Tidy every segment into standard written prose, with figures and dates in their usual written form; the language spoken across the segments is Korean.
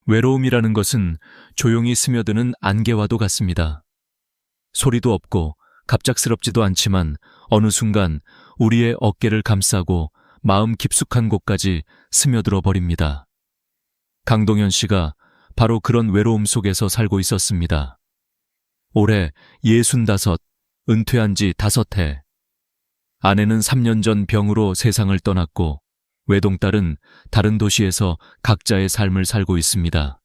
외로움이라는 것은 조용히 스며드는 안개와도 같습니다. 소리도 없고 갑작스럽지도 않지만 어느 순간 우리의 어깨를 감싸고 마음 깊숙한 곳까지 스며들어 버립니다. 강동현 씨가 바로 그런 외로움 속에서 살고 있었습니다. 올해 65, 은퇴한 지 5해. 아내는 3년 전 병으로 세상을 떠났고 외동딸은 다른 도시에서 각자의 삶을 살고 있습니다.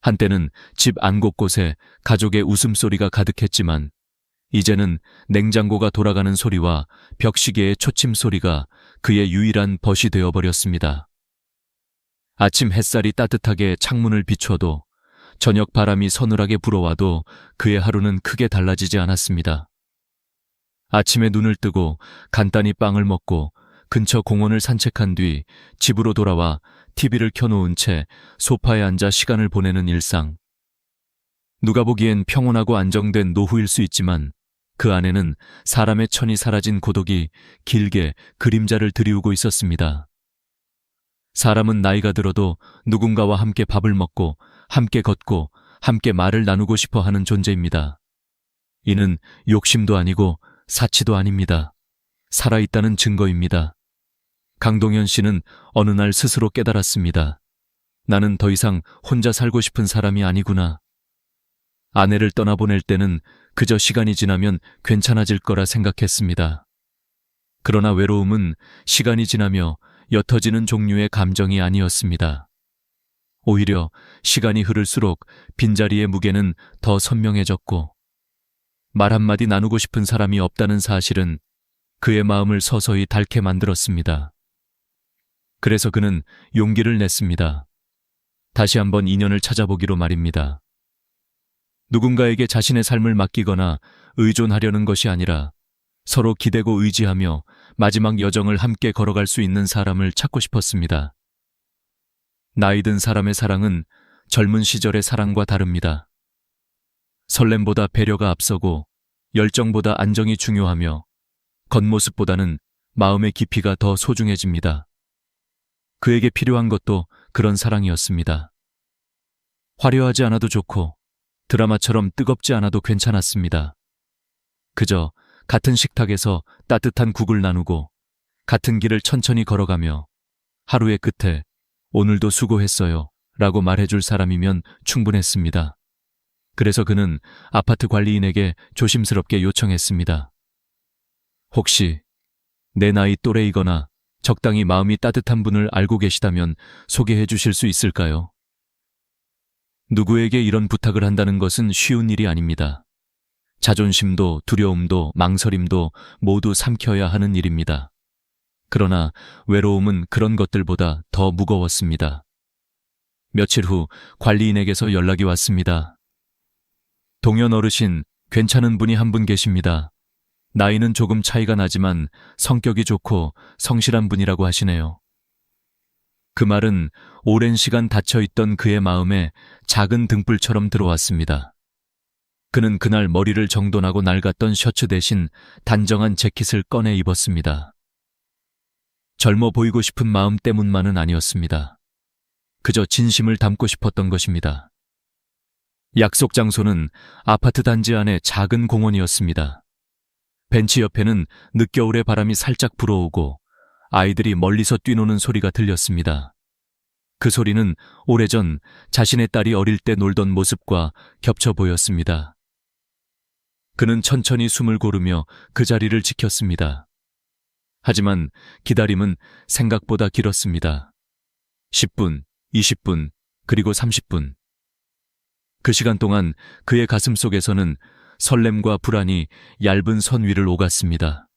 한때는 집 안 곳곳에 가족의 웃음소리가 가득했지만 이제는 냉장고가 돌아가는 소리와 벽시계의 초침 소리가 그의 유일한 벗이 되어버렸습니다. 아침 햇살이 따뜻하게 창문을 비춰도 저녁 바람이 서늘하게 불어와도 그의 하루는 크게 달라지지 않았습니다. 아침에 눈을 뜨고 간단히 빵을 먹고 근처 공원을 산책한 뒤 집으로 돌아와 TV를 켜놓은 채 소파에 앉아 시간을 보내는 일상. 누가 보기엔 평온하고 안정된 노후일 수 있지만 그 안에는 사람의 천이 사라진 고독이 길게 그림자를 드리우고 있었습니다. 사람은 나이가 들어도 누군가와 함께 밥을 먹고 함께 걷고 함께 말을 나누고 싶어 하는 존재입니다. 이는 욕심도 아니고 사치도 아닙니다. 살아있다는 증거입니다. 강동현 씨는 어느 날 스스로 깨달았습니다. 나는 더 이상 혼자 살고 싶은 사람이 아니구나. 아내를 떠나보낼 때는 그저 시간이 지나면 괜찮아질 거라 생각했습니다. 그러나 외로움은 시간이 지나며 옅어지는 종류의 감정이 아니었습니다. 오히려 시간이 흐를수록 빈자리의 무게는 더 선명해졌고 말 한마디 나누고 싶은 사람이 없다는 사실은 그의 마음을 서서히 닳게 만들었습니다. 그래서 그는 용기를 냈습니다. 다시 한번 인연을 찾아보기로 말입니다. 누군가에게 자신의 삶을 맡기거나 의존하려는 것이 아니라 서로 기대고 의지하며 마지막 여정을 함께 걸어갈 수 있는 사람을 찾고 싶었습니다. 나이 든 사람의 사랑은 젊은 시절의 사랑과 다릅니다. 설렘보다 배려가 앞서고 열정보다 안정이 중요하며 겉모습보다는 마음의 깊이가 더 소중해집니다. 그에게 필요한 것도 그런 사랑이었습니다. 화려하지 않아도 좋고 드라마처럼 뜨겁지 않아도 괜찮았습니다. 그저 같은 식탁에서 따뜻한 국을 나누고 같은 길을 천천히 걸어가며 하루의 끝에 오늘도 수고했어요 라고 말해줄 사람이면 충분했습니다. 그래서 그는 아파트 관리인에게 조심스럽게 요청했습니다. 혹시 내 나이 또래이거나 적당히 마음이 따뜻한 분을 알고 계시다면 소개해 주실 수 있을까요? 누구에게 이런 부탁을 한다는 것은 쉬운 일이 아닙니다. 자존심도 두려움도 망설임도 모두 삼켜야 하는 일입니다. 그러나 외로움은 그런 것들보다 더 무거웠습니다. 며칠 후 관리인에게서 연락이 왔습니다. 동현 어르신, 괜찮은 분이 한 분 계십니다. 나이는 조금 차이가 나지만 성격이 좋고 성실한 분이라고 하시네요. 그 말은 오랜 시간 닫혀있던 그의 마음에 작은 등불처럼 들어왔습니다. 그는 그날 머리를 정돈하고 낡았던 셔츠 대신 단정한 재킷을 꺼내 입었습니다. 젊어 보이고 싶은 마음 때문만은 아니었습니다. 그저 진심을 담고 싶었던 것입니다. 약속 장소는 아파트 단지 안의 작은 공원이었습니다. 벤치 옆에는 늦겨울의 바람이 살짝 불어오고 아이들이 멀리서 뛰노는 소리가 들렸습니다. 그 소리는 오래전 자신의 딸이 어릴 때 놀던 모습과 겹쳐 보였습니다. 그는 천천히 숨을 고르며 그 자리를 지켰습니다. 하지만 기다림은 생각보다 길었습니다. 10분, 20분, 그리고 30분. 그 시간 동안 그의 가슴 속에서는 설렘과 불안이 얇은 선 위를 오갔습니다.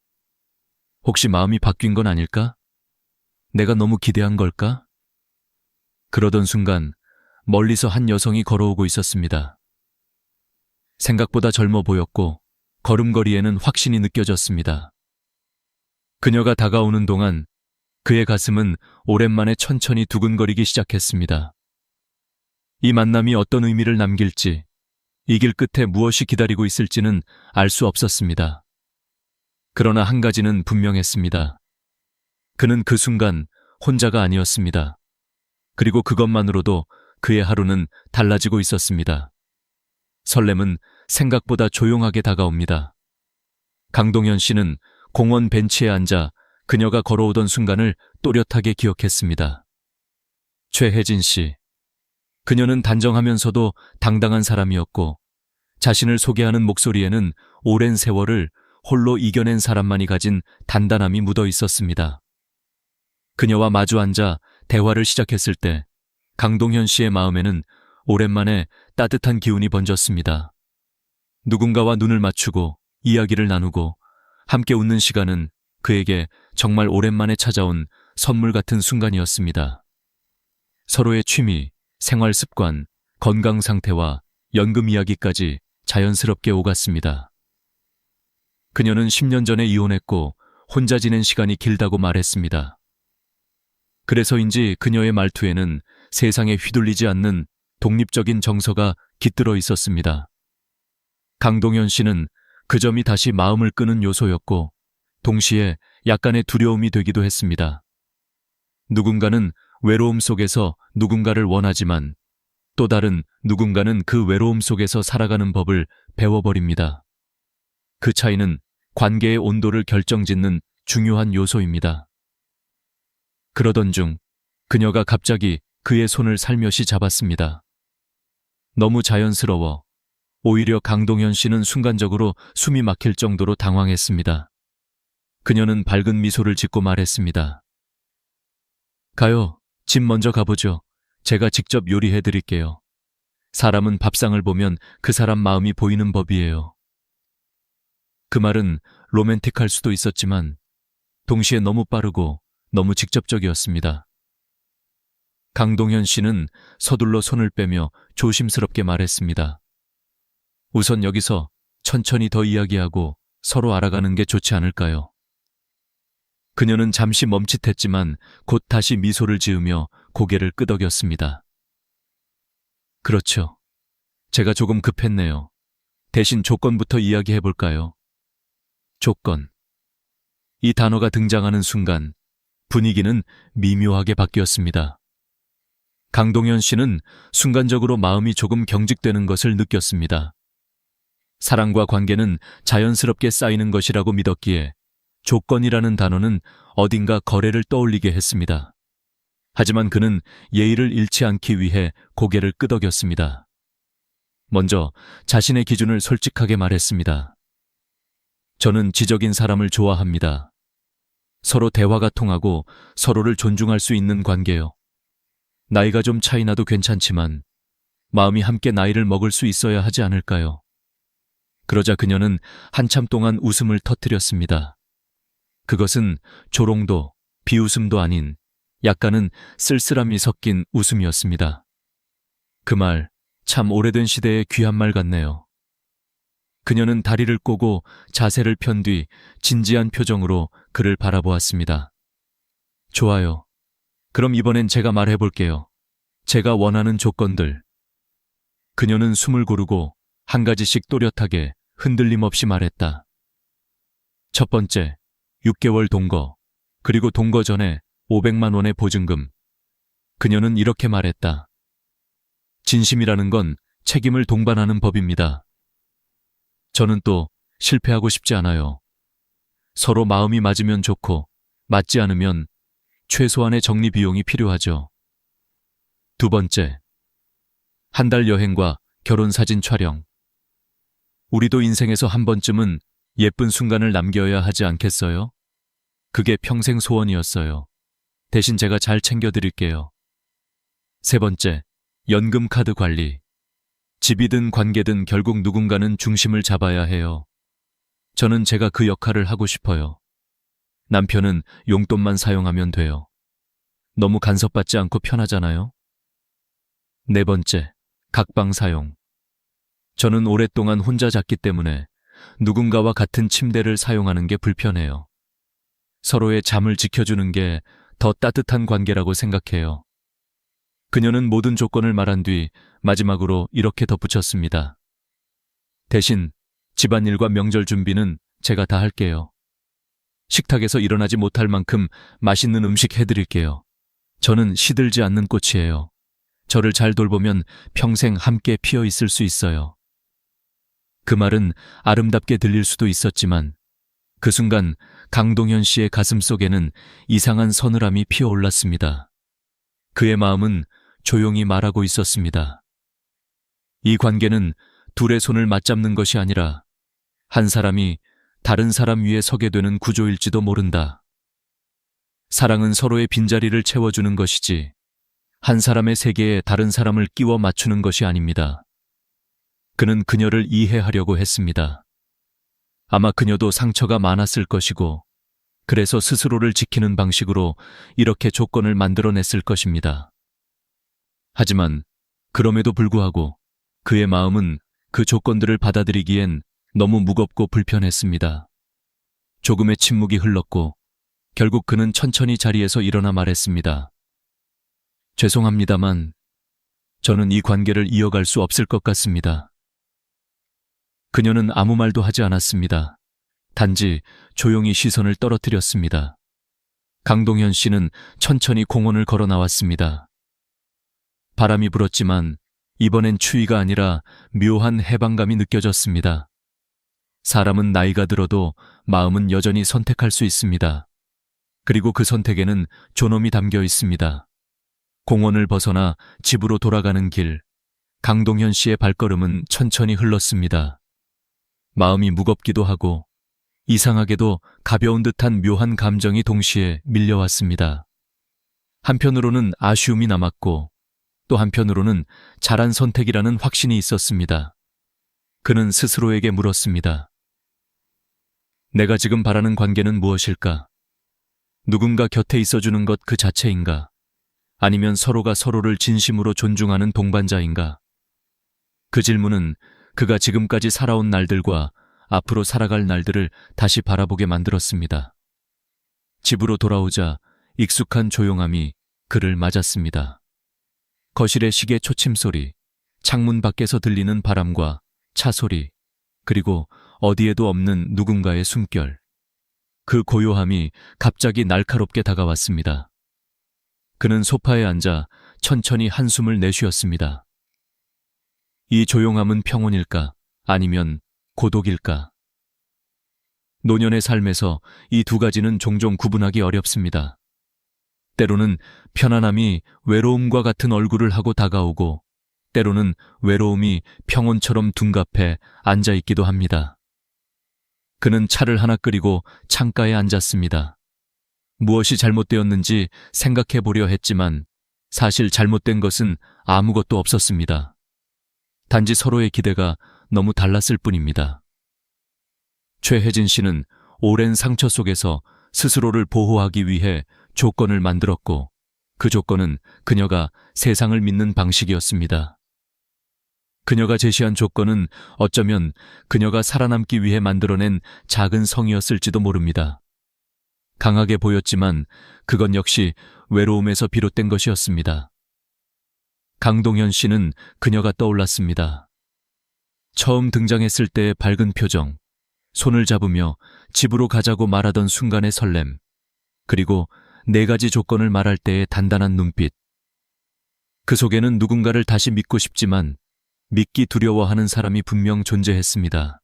혹시 마음이 바뀐 건 아닐까? 내가 너무 기대한 걸까? 그러던 순간 멀리서 한 여성이 걸어오고 있었습니다. 생각보다 젊어 보였고 걸음걸이에는 확신이 느껴졌습니다. 그녀가 다가오는 동안 그의 가슴은 오랜만에 천천히 두근거리기 시작했습니다. 이 만남이 어떤 의미를 남길지, 이 길 끝에 무엇이 기다리고 있을지는 알 수 없었습니다. 그러나 한 가지는 분명했습니다. 그는 그 순간 혼자가 아니었습니다. 그리고 그것만으로도 그의 하루는 달라지고 있었습니다. 설렘은 생각보다 조용하게 다가옵니다. 강동현 씨는 공원 벤치에 앉아 그녀가 걸어오던 순간을 또렷하게 기억했습니다. 최혜진 씨. 그녀는 단정하면서도 당당한 사람이었고 자신을 소개하는 목소리에는 오랜 세월을 홀로 이겨낸 사람만이 가진 단단함이 묻어 있었습니다. 그녀와 마주 앉아 대화를 시작했을 때 강동현 씨의 마음에는 오랜만에 따뜻한 기운이 번졌습니다. 누군가와 눈을 맞추고 이야기를 나누고 함께 웃는 시간은 그에게 정말 오랜만에 찾아온 선물 같은 순간이었습니다. 서로의 취미, 생활 습관, 건강 상태와 연금 이야기까지 자연스럽게 오갔습니다. 그녀는 10년 전에 이혼했고 혼자 지낸 시간이 길다고 말했습니다. 그래서인지 그녀의 말투에는 세상에 휘둘리지 않는 독립적인 정서가 깃들어 있었습니다. 강동현 씨는 그 점이 다시 마음을 끄는 요소였고 동시에 약간의 두려움이 되기도 했습니다. 누군가는 외로움 속에서 누군가를 원하지만 또 다른 누군가는 그 외로움 속에서 살아가는 법을 배워버립니다. 그 차이는 관계의 온도를 결정짓는 중요한 요소입니다. 그러던 중 그녀가 갑자기 그의 손을 살며시 잡았습니다. 너무 자연스러워 오히려 강동현 씨는 순간적으로 숨이 막힐 정도로 당황했습니다. 그녀는 밝은 미소를 짓고 말했습니다. 가요. 집 먼저 가보죠. 제가 직접 요리해 드릴게요. 사람은 밥상을 보면 그 사람 마음이 보이는 법이에요. 그 말은 로맨틱할 수도 있었지만 동시에 너무 빠르고 너무 직접적이었습니다. 강동현 씨는 서둘러 손을 빼며 조심스럽게 말했습니다. 우선 여기서 천천히 더 이야기하고 서로 알아가는 게 좋지 않을까요? 그녀는 잠시 멈칫했지만 곧 다시 미소를 지으며 고개를 끄덕였습니다. 그렇죠. 제가 조금 급했네요. 대신 조건부터 이야기해 볼까요? 조건. 이 단어가 등장하는 순간 분위기는 미묘하게 바뀌었습니다. 강동현 씨는 순간적으로 마음이 조금 경직되는 것을 느꼈습니다. 사랑과 관계는 자연스럽게 쌓이는 것이라고 믿었기에 조건이라는 단어는 어딘가 거래를 떠올리게 했습니다. 하지만 그는 예의를 잃지 않기 위해 고개를 끄덕였습니다. 먼저 자신의 기준을 솔직하게 말했습니다. 저는 지적인 사람을 좋아합니다. 서로 대화가 통하고 서로를 존중할 수 있는 관계요. 나이가 좀 차이 나도 괜찮지만 마음이 함께 나이를 먹을 수 있어야 하지 않을까요? 그러자 그녀는 한참 동안 웃음을 터뜨렸습니다. 그것은 조롱도 비웃음도 아닌 약간은 쓸쓸함이 섞인 웃음이었습니다. 그 말 참 오래된 시대의 귀한 말 같네요. 그녀는 다리를 꼬고 자세를 편 뒤 진지한 표정으로 그를 바라보았습니다. 좋아요. 그럼 이번엔 제가 말해볼게요. 제가 원하는 조건들. 그녀는 숨을 고르고 한 가지씩 또렷하게 흔들림 없이 말했다. 첫 번째, 6개월 동거, 그리고 동거 전에 500만 원의 보증금. 그녀는 이렇게 말했다. 진심이라는 건 책임을 동반하는 법입니다. 저는 또 실패하고 싶지 않아요. 서로 마음이 맞으면 좋고 맞지 않으면 최소한의 정리 비용이 필요하죠. 두 번째, 한 달 여행과 결혼 사진 촬영. 우리도 인생에서 한 번쯤은 예쁜 순간을 남겨야 하지 않겠어요? 그게 평생 소원이었어요. 대신 제가 잘 챙겨드릴게요. 세 번째, 연금 카드 관리. 집이든 관계든 결국 누군가는 중심을 잡아야 해요. 저는 제가 그 역할을 하고 싶어요. 남편은 용돈만 사용하면 돼요. 너무 간섭받지 않고 편하잖아요? 네 번째, 각방 사용. 저는 오랫동안 혼자 잤기 때문에 누군가와 같은 침대를 사용하는 게 불편해요. 서로의 잠을 지켜주는 게 더 따뜻한 관계라고 생각해요. 그녀는 모든 조건을 말한 뒤 마지막으로 이렇게 덧붙였습니다. 대신 집안일과 명절 준비는 제가 다 할게요. 식탁에서 일어나지 못할 만큼 맛있는 음식 해드릴게요. 저는 시들지 않는 꽃이에요. 저를 잘 돌보면 평생 함께 피어 있을 수 있어요. 그 말은 아름답게 들릴 수도 있었지만 그 순간 강동현 씨의 가슴 속에는 이상한 서늘함이 피어올랐습니다. 그의 마음은 조용히 말하고 있었습니다. 이 관계는 둘의 손을 맞잡는 것이 아니라 한 사람이 다른 사람 위에 서게 되는 구조일지도 모른다. 사랑은 서로의 빈자리를 채워주는 것이지 한 사람의 세계에 다른 사람을 끼워 맞추는 것이 아닙니다. 그는 그녀를 이해하려고 했습니다. 아마 그녀도 상처가 많았을 것이고 그래서 스스로를 지키는 방식으로 이렇게 조건을 만들어냈을 것입니다. 하지만 그럼에도 불구하고 그의 마음은 그 조건들을 받아들이기엔 너무 무겁고 불편했습니다. 조금의 침묵이 흘렀고 결국 그는 천천히 자리에서 일어나 말했습니다. 죄송합니다만 저는 이 관계를 이어갈 수 없을 것 같습니다. 그녀는 아무 말도 하지 않았습니다. 단지 조용히 시선을 떨어뜨렸습니다. 강동현 씨는 천천히 공원을 걸어 나왔습니다. 바람이 불었지만 이번엔 추위가 아니라 묘한 해방감이 느껴졌습니다. 사람은 나이가 들어도 마음은 여전히 선택할 수 있습니다. 그리고 그 선택에는 존엄이 담겨 있습니다. 공원을 벗어나 집으로 돌아가는 길, 강동현 씨의 발걸음은 천천히 흘렀습니다. 마음이 무겁기도 하고 이상하게도 가벼운 듯한 묘한 감정이 동시에 밀려왔습니다. 한편으로는 아쉬움이 남았고 또 한편으로는 잘한 선택이라는 확신이 있었습니다. 그는 스스로에게 물었습니다. 내가 지금 바라는 관계는 무엇일까? 누군가 곁에 있어주는 것 그 자체인가? 아니면 서로가 서로를 진심으로 존중하는 동반자인가? 그 질문은 그가 지금까지 살아온 날들과 앞으로 살아갈 날들을 다시 바라보게 만들었습니다. 집으로 돌아오자 익숙한 조용함이 그를 맞았습니다. 거실의 시계 초침소리, 창문 밖에서 들리는 바람과 차 소리, 그리고 어디에도 없는 누군가의 숨결. 그 고요함이 갑자기 날카롭게 다가왔습니다. 그는 소파에 앉아 천천히 한숨을 내쉬었습니다. 이 조용함은 평온일까? 아니면 고독일까? 노년의 삶에서 이 두 가지는 종종 구분하기 어렵습니다. 때로는 편안함이 외로움과 같은 얼굴을 하고 다가오고 때로는 외로움이 평온처럼 둔갑해 앉아있기도 합니다. 그는 차를 하나 끓이고 창가에 앉았습니다. 무엇이 잘못되었는지 생각해 보려 했지만 사실 잘못된 것은 아무것도 없었습니다. 단지 서로의 기대가 너무 달랐을 뿐입니다. 최혜진 씨는 오랜 상처 속에서 스스로를 보호하기 위해 조건을 만들었고 그 조건은 그녀가 세상을 믿는 방식이었습니다. 그녀가 제시한 조건은 어쩌면 그녀가 살아남기 위해 만들어낸 작은 성이었을지도 모릅니다. 강하게 보였지만 그건 역시 외로움에서 비롯된 것이었습니다. 강동현 씨는 그녀가 떠올랐습니다. 처음 등장했을 때의 밝은 표정, 손을 잡으며 집으로 가자고 말하던 순간의 설렘, 그리고 4가지 조건을 말할 때의 단단한 눈빛. 그 속에는 누군가를 다시 믿고 싶지만 믿기 두려워하는 사람이 분명 존재했습니다.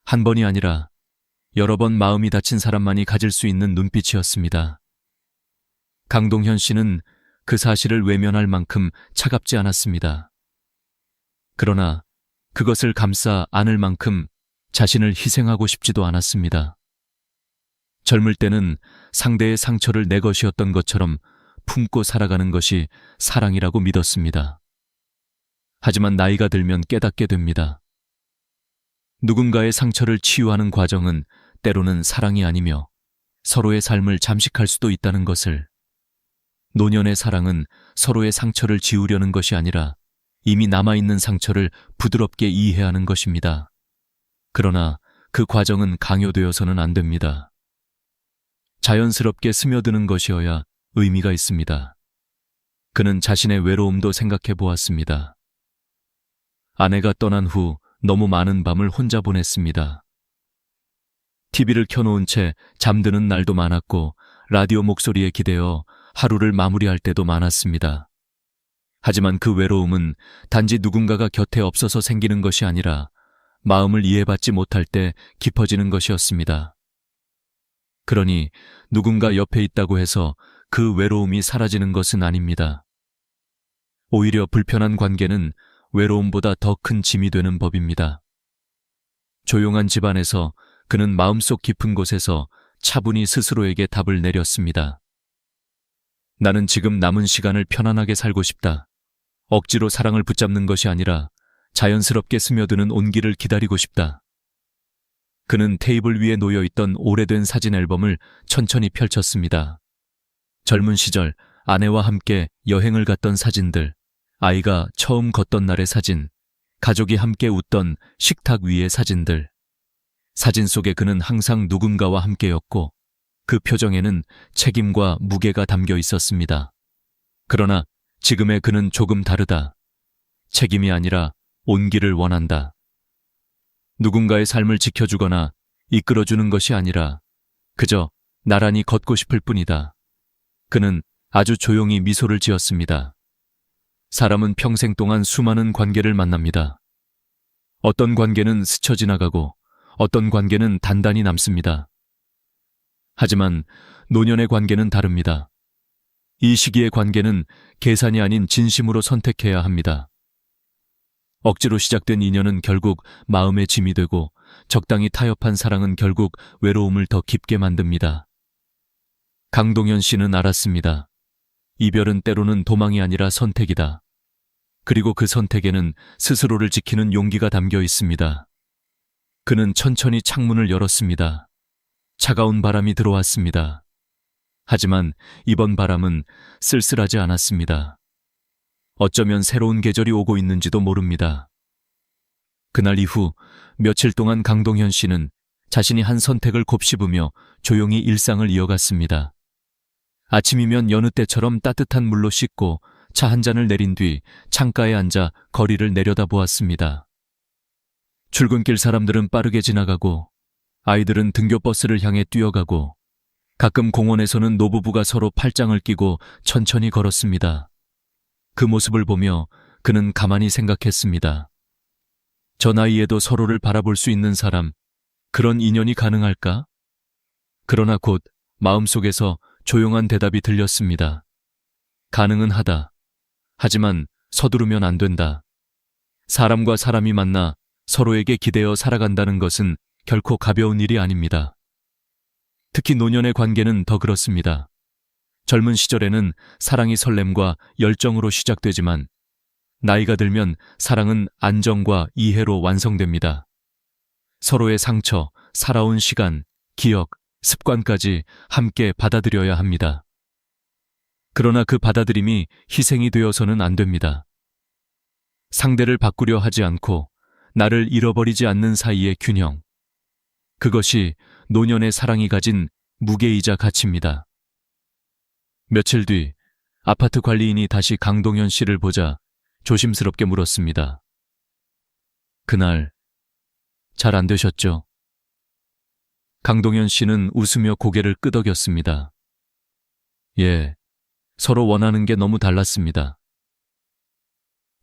한 번이 아니라 여러 번 마음이 다친 사람만이 가질 수 있는 눈빛이었습니다. 강동현 씨는 그 사실을 외면할 만큼 차갑지 않았습니다. 그러나 그것을 감싸 안을 만큼 자신을 희생하고 싶지도 않았습니다. 젊을 때는 상대의 상처를 내 것이었던 것처럼 품고 살아가는 것이 사랑이라고 믿었습니다. 하지만 나이가 들면 깨닫게 됩니다. 누군가의 상처를 치유하는 과정은 때로는 사랑이 아니며 서로의 삶을 잠식할 수도 있다는 것을. 노년의 사랑은 서로의 상처를 지우려는 것이 아니라 이미 남아있는 상처를 부드럽게 이해하는 것입니다. 그러나 그 과정은 강요되어서는 안 됩니다. 자연스럽게 스며드는 것이어야 의미가 있습니다. 그는 자신의 외로움도 생각해 보았습니다. 아내가 떠난 후 너무 많은 밤을 혼자 보냈습니다. TV를 켜놓은 채 잠드는 날도 많았고 라디오 목소리에 기대어 하루를 마무리할 때도 많았습니다. 하지만 그 외로움은 단지 누군가가 곁에 없어서 생기는 것이 아니라 마음을 이해받지 못할 때 깊어지는 것이었습니다. 그러니 누군가 옆에 있다고 해서 그 외로움이 사라지는 것은 아닙니다. 오히려 불편한 관계는 외로움보다 더 큰 짐이 되는 법입니다. 조용한 집안에서 그는 마음속 깊은 곳에서 차분히 스스로에게 답을 내렸습니다. 나는 지금 남은 시간을 편안하게 살고 싶다. 억지로 사랑을 붙잡는 것이 아니라 자연스럽게 스며드는 온기를 기다리고 싶다. 그는 테이블 위에 놓여있던 오래된 사진 앨범을 천천히 펼쳤습니다. 젊은 시절 아내와 함께 여행을 갔던 사진들, 아이가 처음 걷던 날의 사진, 가족이 함께 웃던 식탁 위의 사진들. 사진 속에 그는 항상 누군가와 함께였고 그 표정에는 책임과 무게가 담겨 있었습니다. 그러나 지금의 그는 조금 다르다. 책임이 아니라 온기를 원한다. 누군가의 삶을 지켜주거나 이끌어주는 것이 아니라 그저 나란히 걷고 싶을 뿐이다. 그는 아주 조용히 미소를 지었습니다. 사람은 평생 동안 수많은 관계를 만납니다. 어떤 관계는 스쳐 지나가고 어떤 관계는 단단히 남습니다. 하지만 노년의 관계는 다릅니다. 이 시기의 관계는 계산이 아닌 진심으로 선택해야 합니다. 억지로 시작된 인연은 결국 마음의 짐이 되고 적당히 타협한 사랑은 결국 외로움을 더 깊게 만듭니다. 강동현 씨는 알았습니다. 이별은 때로는 도망이 아니라 선택이다. 그리고 그 선택에는 스스로를 지키는 용기가 담겨 있습니다. 그는 천천히 창문을 열었습니다. 차가운 바람이 들어왔습니다. 하지만 이번 바람은 쓸쓸하지 않았습니다. 어쩌면 새로운 계절이 오고 있는지도 모릅니다. 그날 이후 며칠 동안 강동현 씨는 자신이 한 선택을 곱씹으며 조용히 일상을 이어갔습니다. 아침이면 여느 때처럼 따뜻한 물로 씻고 차 한 잔을 내린 뒤 창가에 앉아 거리를 내려다보았습니다. 출근길 사람들은 빠르게 지나가고 아이들은 등교버스를 향해 뛰어가고 가끔 공원에서는 노부부가 서로 팔짱을 끼고 천천히 걸었습니다. 그 모습을 보며 그는 가만히 생각했습니다. 저 나이에도 서로를 바라볼 수 있는 사람, 그런 인연이 가능할까? 그러나 곧 마음속에서 조용한 대답이 들렸습니다. 가능은 하다. 하지만 서두르면 안 된다. 사람과 사람이 만나 서로에게 기대어 살아간다는 것은 결코 가벼운 일이 아닙니다. 특히 노년의 관계는 더 그렇습니다. 젊은 시절에는 사랑이 설렘과 열정으로 시작되지만 나이가 들면 사랑은 안정과 이해로 완성됩니다. 서로의 상처, 살아온 시간, 기억, 습관까지 함께 받아들여야 합니다. 그러나 그 받아들임이 희생이 되어서는 안 됩니다. 상대를 바꾸려 하지 않고 나를 잃어버리지 않는 사이의 균형. 그것이 노년의 사랑이 가진 무게이자 가치입니다. 며칠 뒤 아파트 관리인이 다시 강동현 씨를 보자 조심스럽게 물었습니다. 그날 잘 안 되셨죠? 강동현 씨는 웃으며 고개를 끄덕였습니다. 예, 서로 원하는 게 너무 달랐습니다.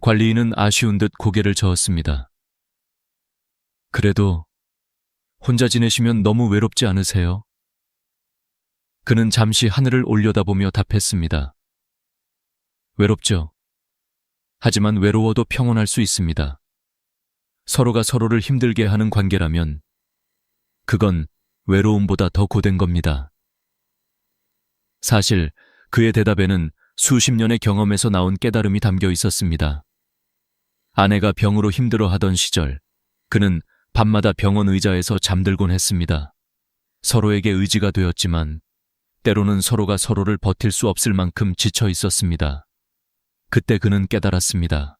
관리인은 아쉬운 듯 고개를 저었습니다. 그래도 혼자 지내시면 너무 외롭지 않으세요? 그는 잠시 하늘을 올려다보며 답했습니다. 외롭죠. 하지만 외로워도 평온할 수 있습니다. 서로가 서로를 힘들게 하는 관계라면 그건 외로움보다 더 고된 겁니다. 사실 그의 대답에는 수십 년의 경험에서 나온 깨달음이 담겨 있었습니다. 아내가 병으로 힘들어하던 시절 그는 밤마다 병원 의자에서 잠들곤 했습니다. 서로에게 의지가 되었지만 때로는 서로가 서로를 버틸 수 없을 만큼 지쳐 있었습니다. 그때 그는 깨달았습니다.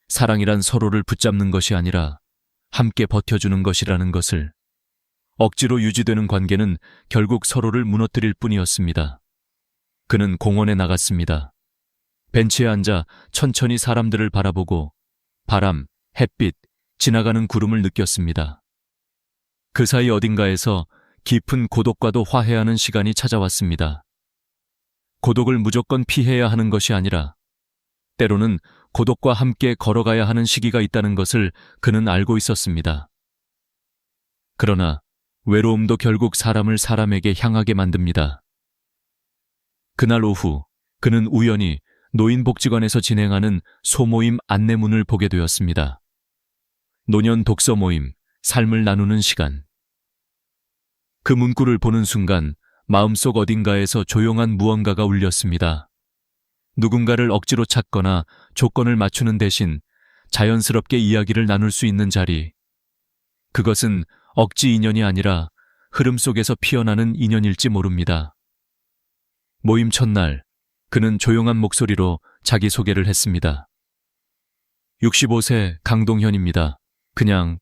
사랑이란 서로를 붙잡는 것이 아니라 함께 버텨주는 것이라는 것을. 억지로 유지되는 관계는 결국 서로를 무너뜨릴 뿐이었습니다. 그는 공원에 나갔습니다. 벤치에 앉아 천천히 사람들을 바라보고 바람, 햇빛, 지나가는 구름을 느꼈습니다. 그 사이 어딘가에서 깊은 고독과도 화해하는 시간이 찾아왔습니다. 고독을 무조건 피해야 하는 것이 아니라 때로는 고독과 함께 걸어가야 하는 시기가 있다는 것을 그는 알고 있었습니다. 그러나 외로움도 결국 사람을 사람에게 향하게 만듭니다. 그날 오후 그는 우연히 노인복지관에서 진행하는 소모임 안내문을 보게 되었습니다. 노년 독서 모임, 삶을 나누는 시간. 그 문구를 보는 순간 마음속 어딘가에서 조용한 무언가가 울렸습니다. 누군가를 억지로 찾거나 조건을 맞추는 대신 자연스럽게 이야기를 나눌 수 있는 자리. 그것은 억지 인연이 아니라 흐름 속에서 피어나는 인연일지 모릅니다. 모임 첫날, 그는 조용한 목소리로 자기소개를 했습니다. 65세 강동현입니다. 그냥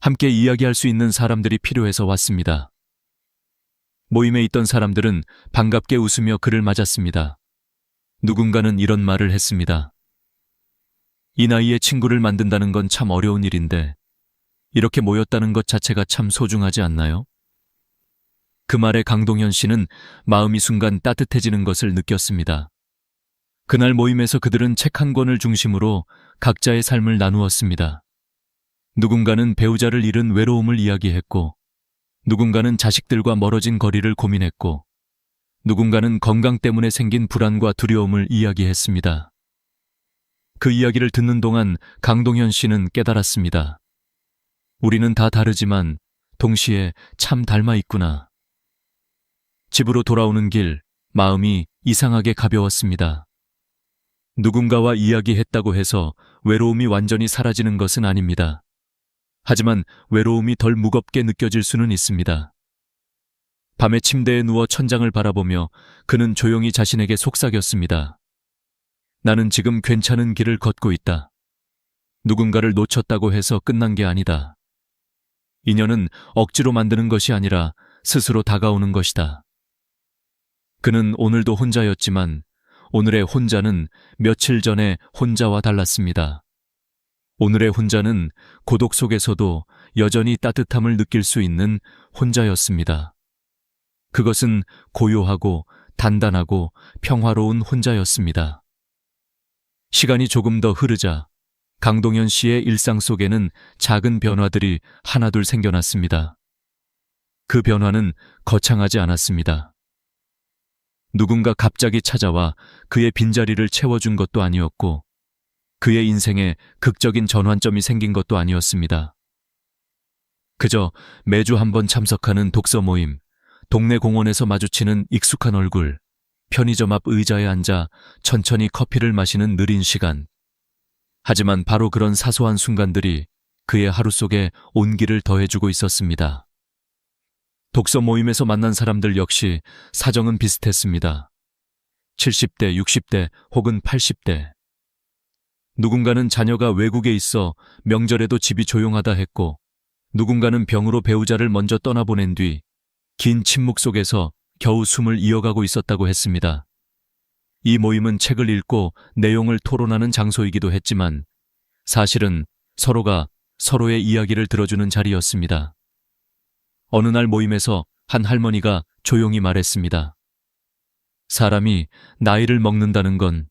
함께 이야기할 수 있는 사람들이 필요해서 왔습니다. 모임에 있던 사람들은 반갑게 웃으며 그를 맞았습니다. 누군가는 이런 말을 했습니다. 이 나이에 친구를 만든다는 건 참 어려운 일인데 이렇게 모였다는 것 자체가 참 소중하지 않나요? 그 말에 강동현 씨는 마음이 순간 따뜻해지는 것을 느꼈습니다. 그날 모임에서 그들은 책 한 권을 중심으로 각자의 삶을 나누었습니다. 누군가는 배우자를 잃은 외로움을 이야기했고, 누군가는 자식들과 멀어진 거리를 고민했고, 누군가는 건강 때문에 생긴 불안과 두려움을 이야기했습니다. 그 이야기를 듣는 동안 강동현 씨는 깨달았습니다. 우리는 다 다르지만 동시에 참 닮아 있구나. 집으로 돌아오는 길, 마음이 이상하게 가벼웠습니다. 누군가와 이야기했다고 해서 외로움이 완전히 사라지는 것은 아닙니다. 하지만 외로움이 덜 무겁게 느껴질 수는 있습니다. 밤에 침대에 누워 천장을 바라보며 그는 조용히 자신에게 속삭였습니다. 나는 지금 괜찮은 길을 걷고 있다. 누군가를 놓쳤다고 해서 끝난 게 아니다. 인연은 억지로 만드는 것이 아니라 스스로 다가오는 것이다. 그는 오늘도 혼자였지만 오늘의 혼자는 며칠 전에 혼자와 달랐습니다. 오늘의 혼자는 고독 속에서도 여전히 따뜻함을 느낄 수 있는 혼자였습니다. 그것은 고요하고 단단하고 평화로운 혼자였습니다. 시간이 조금 더 흐르자 강동현 씨의 일상 속에는 작은 변화들이 하나둘 생겨났습니다. 그 변화는 거창하지 않았습니다. 누군가 갑자기 찾아와 그의 빈자리를 채워준 것도 아니었고 그의 인생에 극적인 전환점이 생긴 것도 아니었습니다. 그저 매주 한 번 참석하는 독서 모임, 동네 공원에서 마주치는 익숙한 얼굴, 편의점 앞 의자에 앉아 천천히 커피를 마시는 느린 시간. 하지만 바로 그런 사소한 순간들이 그의 하루 속에 온기를 더해주고 있었습니다. 독서 모임에서 만난 사람들 역시 사정은 비슷했습니다. 70대, 60대 혹은 80대. 누군가는 자녀가 외국에 있어 명절에도 집이 조용하다 했고, 누군가는 병으로 배우자를 먼저 떠나보낸 뒤 긴 침묵 속에서 겨우 숨을 이어가고 있었다고 했습니다. 이 모임은 책을 읽고 내용을 토론하는 장소이기도 했지만 사실은 서로가 서로의 이야기를 들어주는 자리였습니다. 어느 날 모임에서 한 할머니가 조용히 말했습니다. 사람이 나이를 먹는다는 건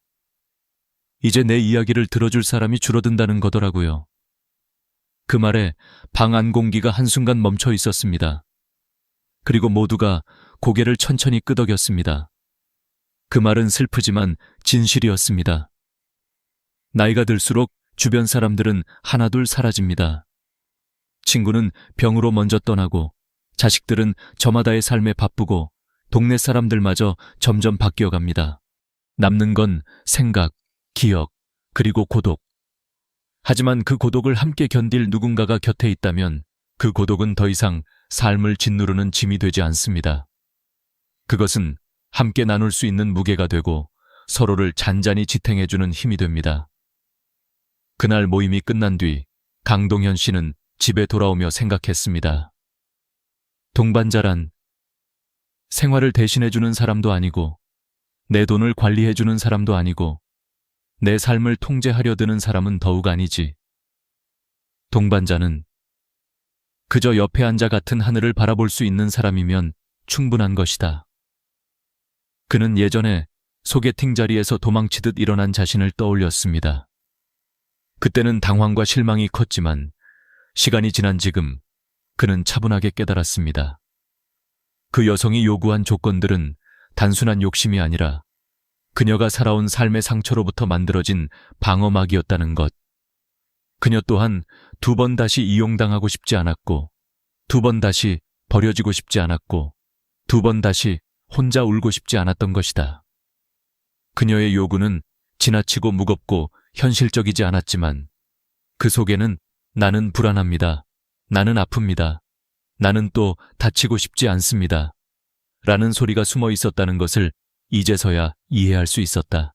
이제 내 이야기를 들어줄 사람이 줄어든다는 거더라고요. 그 말에 방 안 공기가 한순간 멈춰 있었습니다. 그리고 모두가 고개를 천천히 끄덕였습니다. 그 말은 슬프지만 진실이었습니다. 나이가 들수록 주변 사람들은 하나둘 사라집니다. 친구는 병으로 먼저 떠나고 자식들은 저마다의 삶에 바쁘고 동네 사람들마저 점점 바뀌어갑니다. 남는 건 생각, 기억, 그리고 고독. 하지만 그 고독을 함께 견딜 누군가가 곁에 있다면 그 고독은 더 이상 삶을 짓누르는 짐이 되지 않습니다. 그것은 함께 나눌 수 있는 무게가 되고 서로를 잔잔히 지탱해주는 힘이 됩니다. 그날 모임이 끝난 뒤 강동현 씨는 집에 돌아오며 생각했습니다. 동반자란 생활을 대신해주는 사람도 아니고 내 돈을 관리해주는 사람도 아니고 내 삶을 통제하려 드는 사람은 더욱 아니지. 동반자는 그저 옆에 앉아 같은 하늘을 바라볼 수 있는 사람이면 충분한 것이다. 그는 예전에 소개팅 자리에서 도망치듯 일어난 자신을 떠올렸습니다. 그때는 당황과 실망이 컸지만 시간이 지난 지금 그는 차분하게 깨달았습니다. 그 여성이 요구한 조건들은 단순한 욕심이 아니라 그녀가 살아온 삶의 상처로부터 만들어진 방어막이었다는 것. 그녀 또한 2번 다시 이용당하고 싶지 않았고, 2번 다시 버려지고 싶지 않았고, 2번 다시 혼자 울고 싶지 않았던 것이다. 그녀의 요구는 지나치고 무겁고 현실적이지 않았지만 그 속에는 나는 불안합니다. 나는 아픕니다. 나는 또 다치고 싶지 않습니다. 라는 소리가 숨어 있었다는 것을 이제서야 이해할 수 있었다.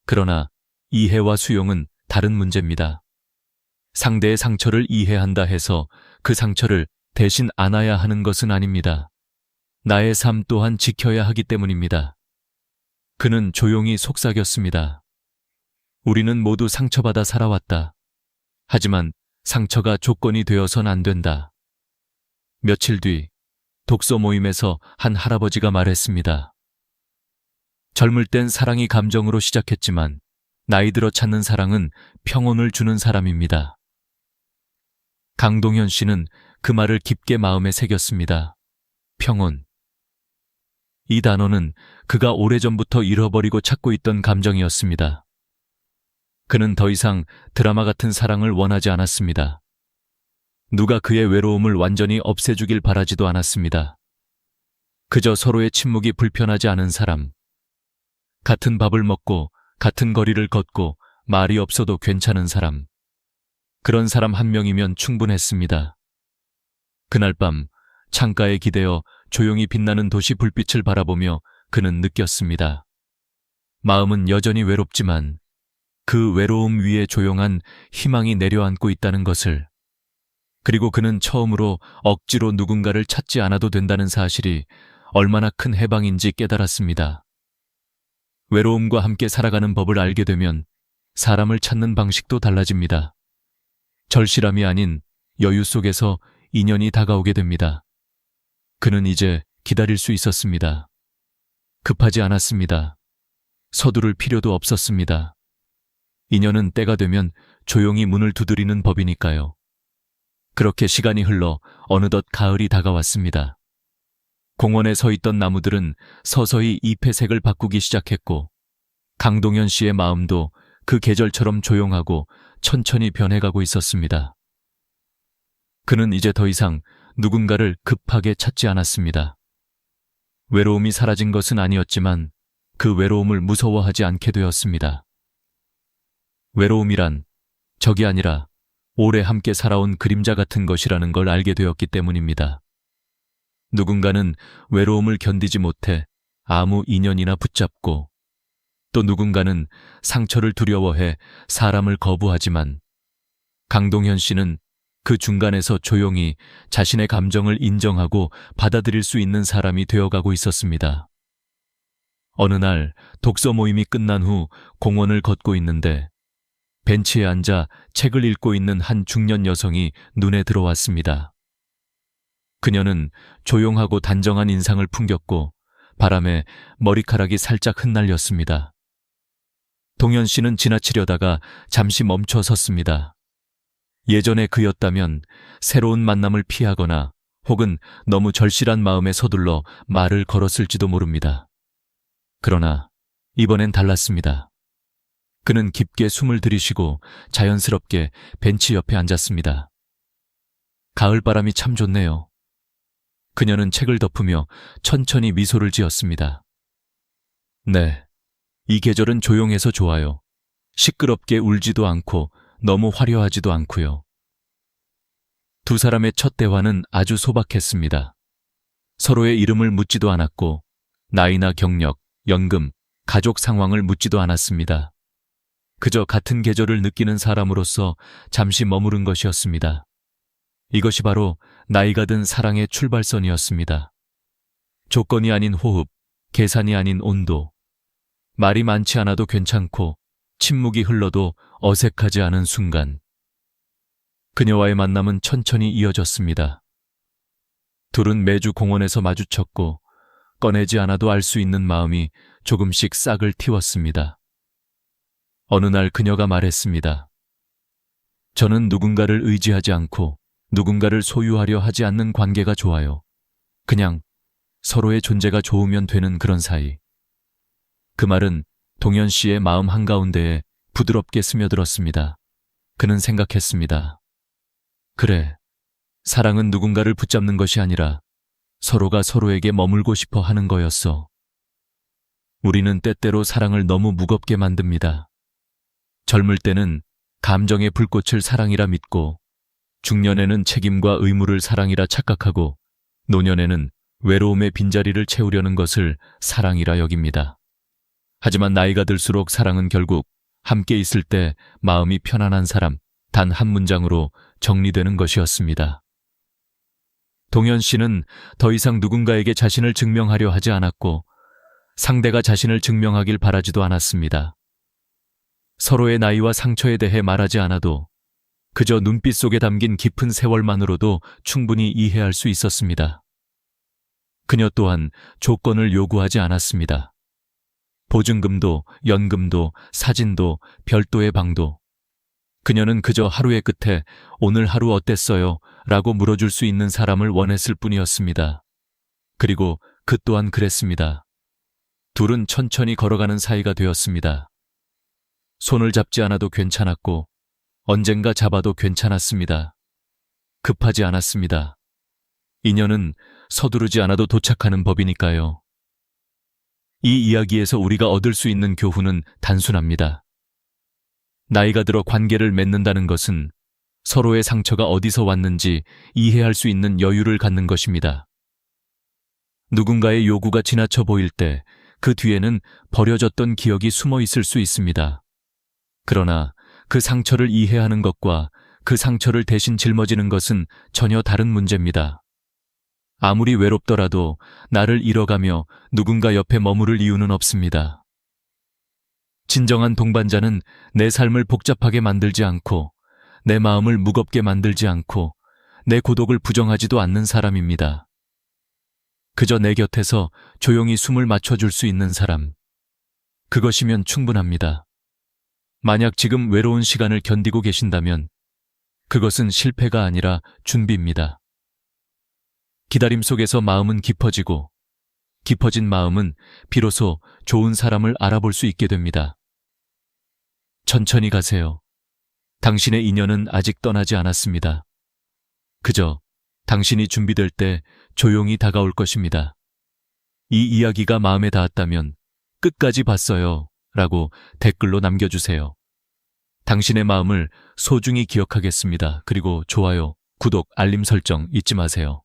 그러나 이해와 수용은 다른 문제입니다. 상대의 상처를 이해한다 해서 그 상처를 대신 안아야 하는 것은 아닙니다. 나의 삶 또한 지켜야 하기 때문입니다. 그는 조용히 속삭였습니다. 우리는 모두 상처받아 살아왔다. 하지만 상처가 조건이 되어선 안 된다. 며칠 뒤 독서 모임에서 한 할아버지가 말했습니다. 젊을 땐 사랑이 감정으로 시작했지만 나이 들어 찾는 사랑은 평온을 주는 사람입니다. 강동현 씨는 그 말을 깊게 마음에 새겼습니다. 평온. 이 단어는 그가 오래전부터 잃어버리고 찾고 있던 감정이었습니다. 그는 더 이상 드라마 같은 사랑을 원하지 않았습니다. 누가 그의 외로움을 완전히 없애주길 바라지도 않았습니다. 그저 서로의 침묵이 불편하지 않은 사람. 같은 밥을 먹고 같은 거리를 걷고 말이 없어도 괜찮은 사람. 그런 사람 한 명이면 충분했습니다. 그날 밤 창가에 기대어 조용히 빛나는 도시 불빛을 바라보며 그는 느꼈습니다. 마음은 여전히 외롭지만 그 외로움 위에 조용한 희망이 내려앉고 있다는 것을, 그리고 그는 처음으로 억지로 누군가를 찾지 않아도 된다는 사실이 얼마나 큰 해방인지 깨달았습니다. 외로움과 함께 살아가는 법을 알게 되면 사람을 찾는 방식도 달라집니다. 절실함이 아닌 여유 속에서 인연이 다가오게 됩니다. 그는 이제 기다릴 수 있었습니다. 급하지 않았습니다. 서두를 필요도 없었습니다. 인연은 때가 되면 조용히 문을 두드리는 법이니까요. 그렇게 시간이 흘러 어느덧 가을이 다가왔습니다. 공원에 서 있던 나무들은 서서히 잎의 색을 바꾸기 시작했고 강동현 씨의 마음도 그 계절처럼 조용하고 천천히 변해가고 있었습니다. 그는 이제 더 이상 누군가를 급하게 찾지 않았습니다. 외로움이 사라진 것은 아니었지만 그 외로움을 무서워하지 않게 되었습니다. 외로움이란 적이 아니라 오래 함께 살아온 그림자 같은 것이라는 걸 알게 되었기 때문입니다. 누군가는 외로움을 견디지 못해 아무 인연이나 붙잡고, 또 누군가는 상처를 두려워해 사람을 거부하지만 강동현 씨는 그 중간에서 조용히 자신의 감정을 인정하고 받아들일 수 있는 사람이 되어가고 있었습니다. 어느 날 독서 모임이 끝난 후 공원을 걷고 있는데 벤치에 앉아 책을 읽고 있는 한 중년 여성이 눈에 들어왔습니다. 그녀는 조용하고 단정한 인상을 풍겼고 바람에 머리카락이 살짝 흩날렸습니다. 동현 씨는 지나치려다가 잠시 멈춰 섰습니다. 예전의 그였다면 새로운 만남을 피하거나 혹은 너무 절실한 마음에 서둘러 말을 걸었을지도 모릅니다. 그러나 이번엔 달랐습니다. 그는 깊게 숨을 들이쉬고 자연스럽게 벤치 옆에 앉았습니다. 가을바람이 참 좋네요. 그녀는 책을 덮으며 천천히 미소를 지었습니다. 네, 이 계절은 조용해서 좋아요. 시끄럽게 울지도 않고 너무 화려하지도 않고요. 두 사람의 첫 대화는 아주 소박했습니다. 서로의 이름을 묻지도 않았고 나이나 경력, 연금, 가족 상황을 묻지도 않았습니다. 그저 같은 계절을 느끼는 사람으로서 잠시 머무른 것이었습니다. 이것이 바로 나이가 든 사랑의 출발선이었습니다. 조건이 아닌 호흡, 계산이 아닌 온도, 말이 많지 않아도 괜찮고 침묵이 흘러도 어색하지 않은 순간. 그녀와의 만남은 천천히 이어졌습니다. 둘은 매주 공원에서 마주쳤고 꺼내지 않아도 알 수 있는 마음이 조금씩 싹을 틔웠습니다. 어느 날 그녀가 말했습니다. 저는 누군가를 의지하지 않고 누군가를 소유하려 하지 않는 관계가 좋아요. 그냥 서로의 존재가 좋으면 되는 그런 사이. 그 말은 동현 씨의 마음 한가운데에 부드럽게 스며들었습니다. 그는 생각했습니다. 그래, 사랑은 누군가를 붙잡는 것이 아니라 서로가 서로에게 머물고 싶어 하는 거였어. 우리는 때때로 사랑을 너무 무겁게 만듭니다. 젊을 때는 감정의 불꽃을 사랑이라 믿고, 중년에는 책임과 의무를 사랑이라 착각하고, 노년에는 외로움의 빈자리를 채우려는 것을 사랑이라 여깁니다. 하지만 나이가 들수록 사랑은 결국 함께 있을 때 마음이 편안한 사람, 단 한 문장으로 정리되는 것이었습니다. 동현 씨는 더 이상 누군가에게 자신을 증명하려 하지 않았고, 상대가 자신을 증명하길 바라지도 않았습니다. 서로의 나이와 상처에 대해 말하지 않아도 그저 눈빛 속에 담긴 깊은 세월만으로도 충분히 이해할 수 있었습니다. 그녀 또한 조건을 요구하지 않았습니다. 보증금도, 연금도, 사진도, 별도의 방도. 그녀는 그저 하루의 끝에 오늘 하루 어땠어요? 라고 물어줄 수 있는 사람을 원했을 뿐이었습니다. 그리고 그 또한 그랬습니다. 둘은 천천히 걸어가는 사이가 되었습니다. 손을 잡지 않아도 괜찮았고 언젠가 잡아도 괜찮았습니다. 급하지 않았습니다. 인연은 서두르지 않아도 도착하는 법이니까요. 이 이야기에서 우리가 얻을 수 있는 교훈은 단순합니다. 나이가 들어 관계를 맺는다는 것은 서로의 상처가 어디서 왔는지 이해할 수 있는 여유를 갖는 것입니다. 누군가의 요구가 지나쳐 보일 때 그 뒤에는 버려졌던 기억이 숨어 있을 수 있습니다. 그러나 그 상처를 이해하는 것과 그 상처를 대신 짊어지는 것은 전혀 다른 문제입니다. 아무리 외롭더라도 나를 잃어가며 누군가 옆에 머무를 이유는 없습니다. 진정한 동반자는 내 삶을 복잡하게 만들지 않고 내 마음을 무겁게 만들지 않고 내 고독을 부정하지도 않는 사람입니다. 그저 내 곁에서 조용히 숨을 맞춰줄 수 있는 사람. 그것이면 충분합니다. 만약 지금 외로운 시간을 견디고 계신다면 그것은 실패가 아니라 준비입니다. 기다림 속에서 마음은 깊어지고 깊어진 마음은 비로소 좋은 사람을 알아볼 수 있게 됩니다. 천천히 가세요. 당신의 인연은 아직 떠나지 않았습니다. 그저 당신이 준비될 때 조용히 다가올 것입니다. 이 이야기가 마음에 닿았다면 끝까지 봤어요 라고 댓글로 남겨주세요. 당신의 마음을 소중히 기억하겠습니다. 그리고 좋아요, 구독, 알림 설정 잊지 마세요.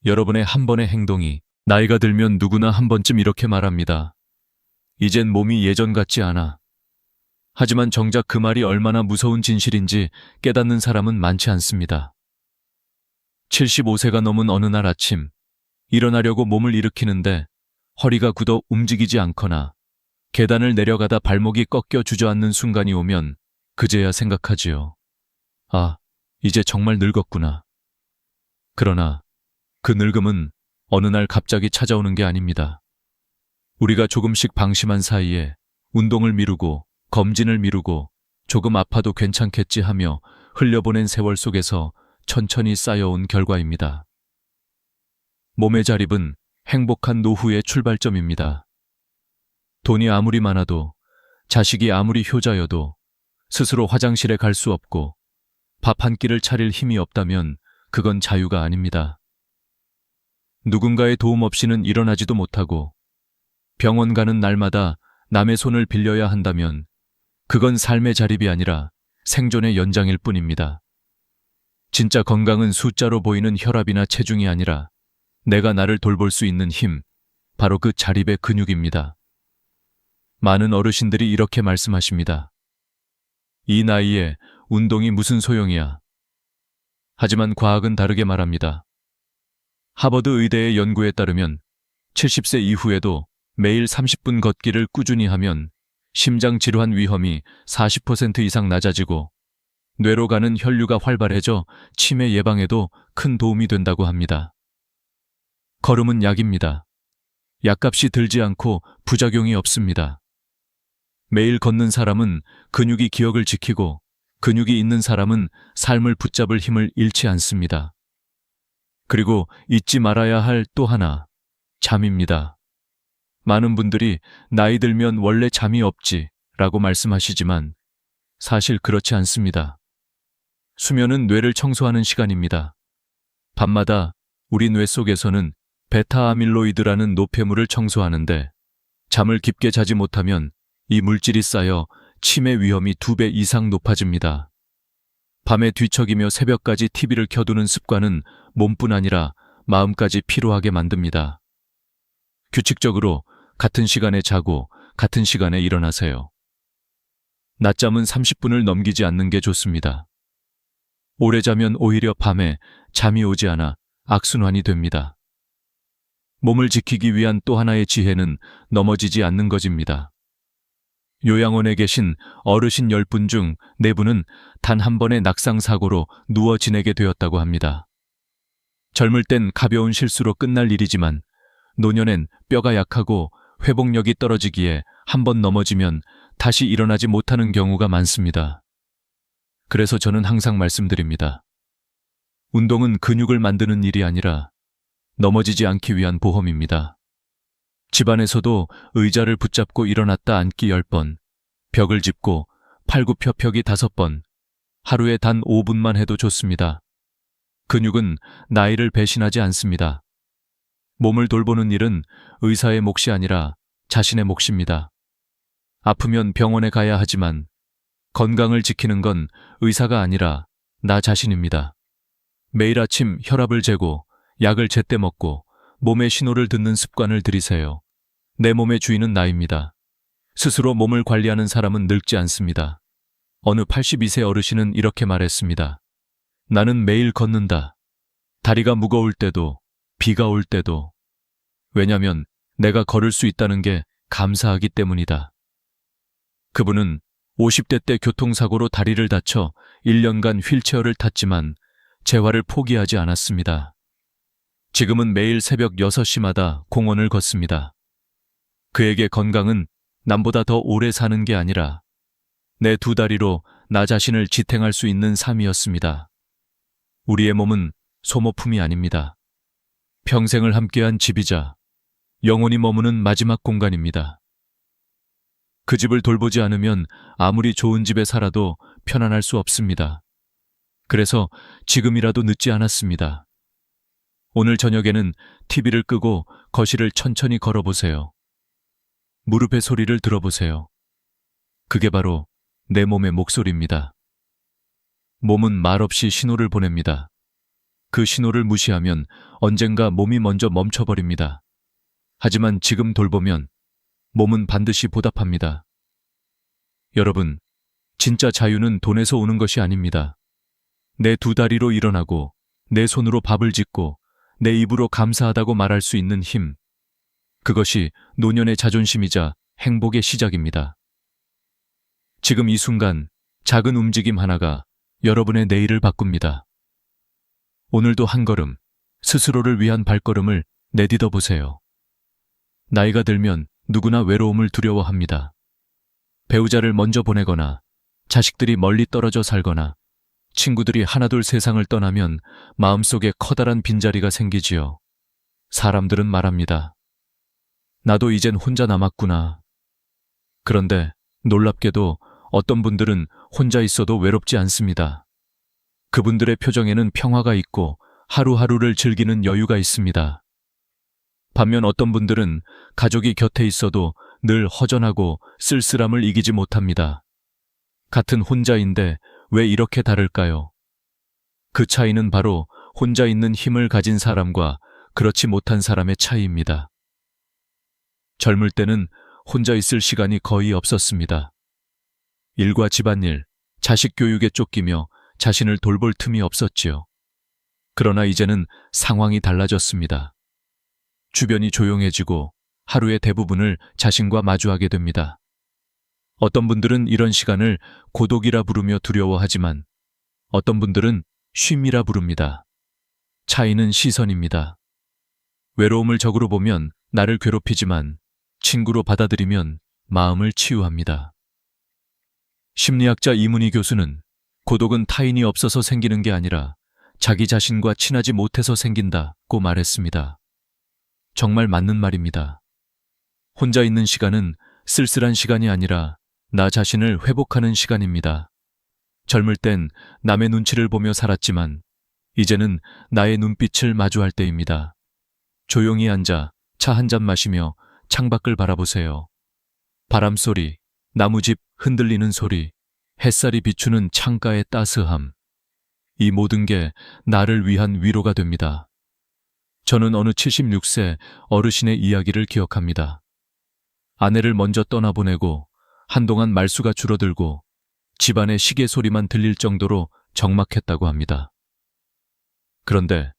여러분의 한 번의 행동이 나이가 들면 누구나 한 번쯤 이렇게 말합니다. 이젠 몸이 예전 같지 않아. 하지만 정작 그 말이 얼마나 무서운 진실인지 깨닫는 사람은 많지 않습니다. 75세가 넘은 어느 날 아침, 일어나려고 몸을 일으키는데 허리가 굳어 움직이지 않거나 계단을 내려가다 발목이 꺾여 주저앉는 순간이 오면 그제야 생각하지요. 아, 이제 정말 늙었구나. 그러나 그 늙음은 어느 날 갑자기 찾아오는 게 아닙니다. 우리가 조금씩 방심한 사이에 운동을 미루고 검진을 미루고 조금 아파도 괜찮겠지 하며 흘려보낸 세월 속에서 천천히 쌓여온 결과입니다. 몸의 자립은 행복한 노후의 출발점입니다. 돈이 아무리 많아도, 자식이 아무리 효자여도 스스로 화장실에 갈 수 없고 밥 한 끼를 차릴 힘이 없다면 그건 자유가 아닙니다. 누군가의 도움 없이는 일어나지도 못하고 병원 가는 날마다 남의 손을 빌려야 한다면 그건 삶의 자립이 아니라 생존의 연장일 뿐입니다. 진짜 건강은 숫자로 보이는 혈압이나 체중이 아니라 내가 나를 돌볼 수 있는 힘, 바로 그 자립의 근육입니다. 많은 어르신들이 이렇게 말씀하십니다. 이 나이에 운동이 무슨 소용이야. 하지만 과학은 다르게 말합니다. 하버드 의대의 연구에 따르면 70세 이후에도 매일 30분 걷기를 꾸준히 하면 심장 질환 위험이 40% 이상 낮아지고 뇌로 가는 혈류가 활발해져 치매 예방에도 큰 도움이 된다고 합니다. 걸음은 약입니다. 약값이 들지 않고 부작용이 없습니다. 매일 걷는 사람은 근육이 기억을 지키고 근육이 있는 사람은 삶을 붙잡을 힘을 잃지 않습니다. 그리고 잊지 말아야 할 또 하나, 잠입니다. 많은 분들이 나이 들면 원래 잠이 없지 라고 말씀하시지만 사실 그렇지 않습니다. 수면은 뇌를 청소하는 시간입니다. 밤마다 우리 뇌 속에서는 베타아밀로이드라는 노폐물을 청소하는데 잠을 깊게 자지 못하면 이 물질이 쌓여 치매 위험이 2배 이상 높아집니다. 밤에 뒤척이며 새벽까지 TV를 켜두는 습관은 몸뿐 아니라 마음까지 피로하게 만듭니다. 규칙적으로 같은 시간에 자고 같은 시간에 일어나세요. 낮잠은 30분을 넘기지 않는 게 좋습니다. 오래 자면 오히려 밤에 잠이 오지 않아 악순환이 됩니다. 몸을 지키기 위한 또 하나의 지혜는 넘어지지 않는 것입니다. 요양원에 계신 어르신 10분 중 4분은 단 한 번의 낙상사고로 누워 지내게 되었다고 합니다. 젊을 땐 가벼운 실수로 끝날 일이지만 노년엔 뼈가 약하고 회복력이 떨어지기에 한 번 넘어지면 다시 일어나지 못하는 경우가 많습니다. 그래서 저는 항상 말씀드립니다. 운동은 근육을 만드는 일이 아니라 넘어지지 않기 위한 보험입니다. 집안에서도 의자를 붙잡고 일어났다 앉기 10번, 벽을 짚고 팔굽혀펴기 5번, 하루에 단 5분만 해도 좋습니다. 근육은 나이를 배신하지 않습니다. 몸을 돌보는 일은 의사의 몫이 아니라 자신의 몫입니다. 아프면 병원에 가야 하지만 건강을 지키는 건 의사가 아니라 나 자신입니다. 매일 아침 혈압을 재고 약을 제때 먹고 몸의 신호를 듣는 습관을 들이세요. 내 몸의 주인은 나입니다. 스스로 몸을 관리하는 사람은 늙지 않습니다. 어느 82세 어르신은 이렇게 말했습니다. 나는 매일 걷는다. 다리가 무거울 때도, 비가 올 때도. 왜냐면 내가 걸을 수 있다는 게 감사하기 때문이다. 그분은 50대 때 교통사고로 다리를 다쳐 1년간 휠체어를 탔지만 재활을 포기하지 않았습니다. 지금은 매일 새벽 6시마다 공원을 걷습니다. 그에게 건강은 남보다 더 오래 사는 게 아니라 내 2다리로 나 자신을 지탱할 수 있는 삶이었습니다. 우리의 몸은 소모품이 아닙니다. 평생을 함께한 집이자 영원히 머무는 마지막 공간입니다. 그 집을 돌보지 않으면 아무리 좋은 집에 살아도 편안할 수 없습니다. 그래서 지금이라도 늦지 않았습니다. 오늘 저녁에는 TV를 끄고 거실을 천천히 걸어보세요. 무릎의 소리를 들어보세요. 그게 바로 내 몸의 목소리입니다. 몸은 말없이 신호를 보냅니다. 그 신호를 무시하면 언젠가 몸이 먼저 멈춰버립니다. 하지만 지금 돌보면 몸은 반드시 보답합니다. 여러분, 진짜 자유는 돈에서 오는 것이 아닙니다. 내 2다리로 일어나고 내 손으로 밥을 짓고 내 입으로 감사하다고 말할 수 있는 힘. 그것이 노년의 자존심이자 행복의 시작입니다. 지금 이 순간 작은 움직임 하나가 여러분의 내일을 바꿉니다. 오늘도 한 걸음, 스스로를 위한 발걸음을 내딛어 보세요. 나이가 들면 누구나 외로움을 두려워합니다. 배우자를 먼저 보내거나 자식들이 멀리 떨어져 살거나 친구들이 하나둘 세상을 떠나면 마음속에 커다란 빈자리가 생기지요. 사람들은 말합니다. 나도 이젠 혼자 남았구나. 그런데 놀랍게도 어떤 분들은 혼자 있어도 외롭지 않습니다. 그분들의 표정에는 평화가 있고 하루하루를 즐기는 여유가 있습니다. 반면 어떤 분들은 가족이 곁에 있어도 늘 허전하고 쓸쓸함을 이기지 못합니다. 같은 혼자인데 왜 이렇게 다를까요? 그 차이는 바로 혼자 있는 힘을 가진 사람과 그렇지 못한 사람의 차이입니다. 젊을 때는 혼자 있을 시간이 거의 없었습니다. 일과 집안일, 자식 교육에 쫓기며 자신을 돌볼 틈이 없었지요. 그러나 이제는 상황이 달라졌습니다. 주변이 조용해지고 하루의 대부분을 자신과 마주하게 됩니다. 어떤 분들은 이런 시간을 고독이라 부르며 두려워하지만 어떤 분들은 쉼이라 부릅니다. 차이는 시선입니다. 외로움을 적으로 보면 나를 괴롭히지만 친구로 받아들이면 마음을 치유합니다. 심리학자 이문희 교수는 고독은 타인이 없어서 생기는 게 아니라 자기 자신과 친하지 못해서 생긴다고 말했습니다. 정말 맞는 말입니다. 혼자 있는 시간은 쓸쓸한 시간이 아니라 나 자신을 회복하는 시간입니다. 젊을 땐 남의 눈치를 보며 살았지만 이제는 나의 눈빛을 마주할 때입니다. 조용히 앉아 차 한 잔 마시며 창밖을 바라보세요. 바람소리, 나무집 흔들리는 소리, 햇살이 비추는 창가의 따스함. 이 모든 게 나를 위한 위로가 됩니다. 저는 어느 76세 어르신의 이야기를 기억합니다. 아내를 먼저 떠나보내고 한동안 말수가 줄어들고 집안의 시계 소리만 들릴 정도로 적막했다고 합니다. 그런데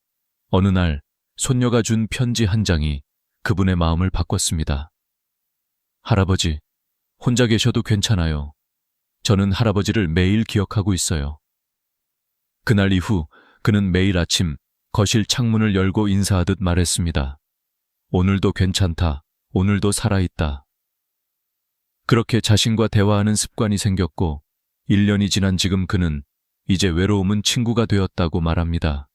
어느 날 손녀가 준 편지 한 장이 그분의 마음을 바꿨습니다. 할아버지, 혼자 계셔도 괜찮아요. 저는 할아버지를 매일 기억하고 있어요. 그날 이후 그는 매일 아침 거실 창문을 열고 인사하듯 말했습니다. 오늘도 괜찮다. 오늘도 살아있다. 그렇게 자신과 대화하는 습관이 생겼고 1년이 지난 지금 그는 이제 외로움은 친구가 되었다고 말합니다.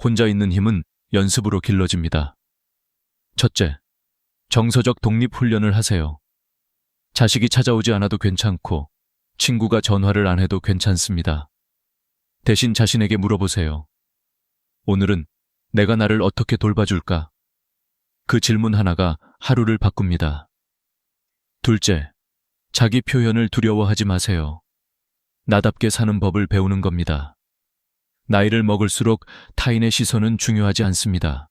혼자 있는 힘은 연습으로 길러집니다. 첫째, 정서적 독립훈련을 하세요. 자식이 찾아오지 않아도 괜찮고 친구가 전화를 안 해도 괜찮습니다. 대신 자신에게 물어보세요. 오늘은 내가 나를 어떻게 돌봐줄까? 그 질문 하나가 하루를 바꿉니다. 둘째, 자기 표현을 두려워하지 마세요. 나답게 사는 법을 배우는 겁니다. 나이를 먹을수록 타인의 시선은 중요하지 않습니다.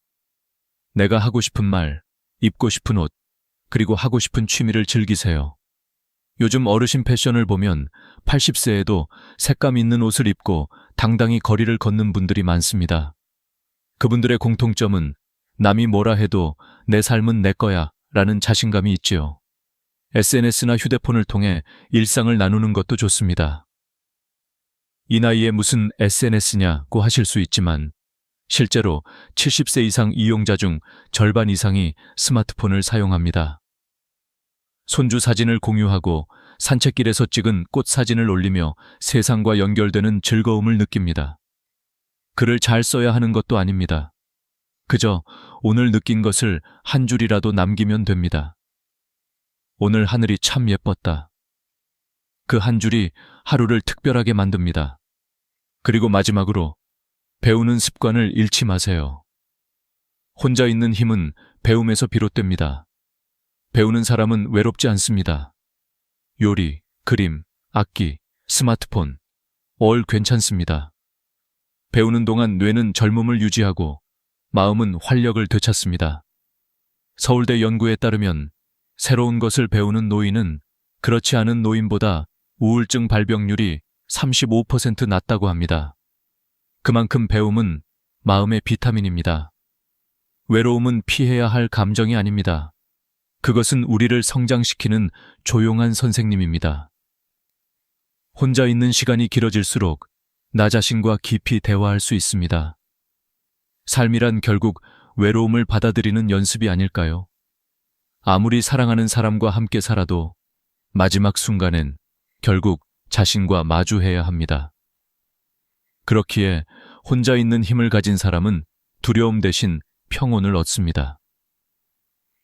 내가 하고 싶은 말, 입고 싶은 옷, 그리고 하고 싶은 취미를 즐기세요. 요즘 어르신 패션을 보면 80세에도 색감 있는 옷을 입고 당당히 거리를 걷는 분들이 많습니다. 그분들의 공통점은 남이 뭐라 해도 내 삶은 내 거야 라는 자신감이 있지요. SNS나 휴대폰을 통해 일상을 나누는 것도 좋습니다. 이 나이에 무슨 SNS냐고 하실 수 있지만 실제로 70세 이상 이용자 중 절반 이상이 스마트폰을 사용합니다. 손주 사진을 공유하고 산책길에서 찍은 꽃 사진을 올리며 세상과 연결되는 즐거움을 느낍니다. 글을 잘 써야 하는 것도 아닙니다. 그저 오늘 느낀 것을 한 줄이라도 남기면 됩니다. 오늘 하늘이 참 예뻤다. 그 한 줄이 하루를 특별하게 만듭니다. 그리고 마지막으로 배우는 습관을 잃지 마세요. 혼자 있는 힘은 배움에서 비롯됩니다. 배우는 사람은 외롭지 않습니다. 요리, 그림, 악기, 스마트폰, 뭘 괜찮습니다. 배우는 동안 뇌는 젊음을 유지하고 마음은 활력을 되찾습니다. 서울대 연구에 따르면 새로운 것을 배우는 노인은 그렇지 않은 노인보다 우울증 발병률이 35% 낮다고 합니다. 그만큼 배움은 마음의 비타민입니다. 외로움은 피해야 할 감정이 아닙니다. 그것은 우리를 성장시키는 조용한 선생님입니다. 혼자 있는 시간이 길어질수록 나 자신과 깊이 대화할 수 있습니다. 삶이란 결국 외로움을 받아들이는 연습이 아닐까요? 아무리 사랑하는 사람과 함께 살아도 마지막 순간엔 결국 자신과 마주해야 합니다. 그렇기에 혼자 있는 힘을 가진 사람은 두려움 대신 평온을 얻습니다.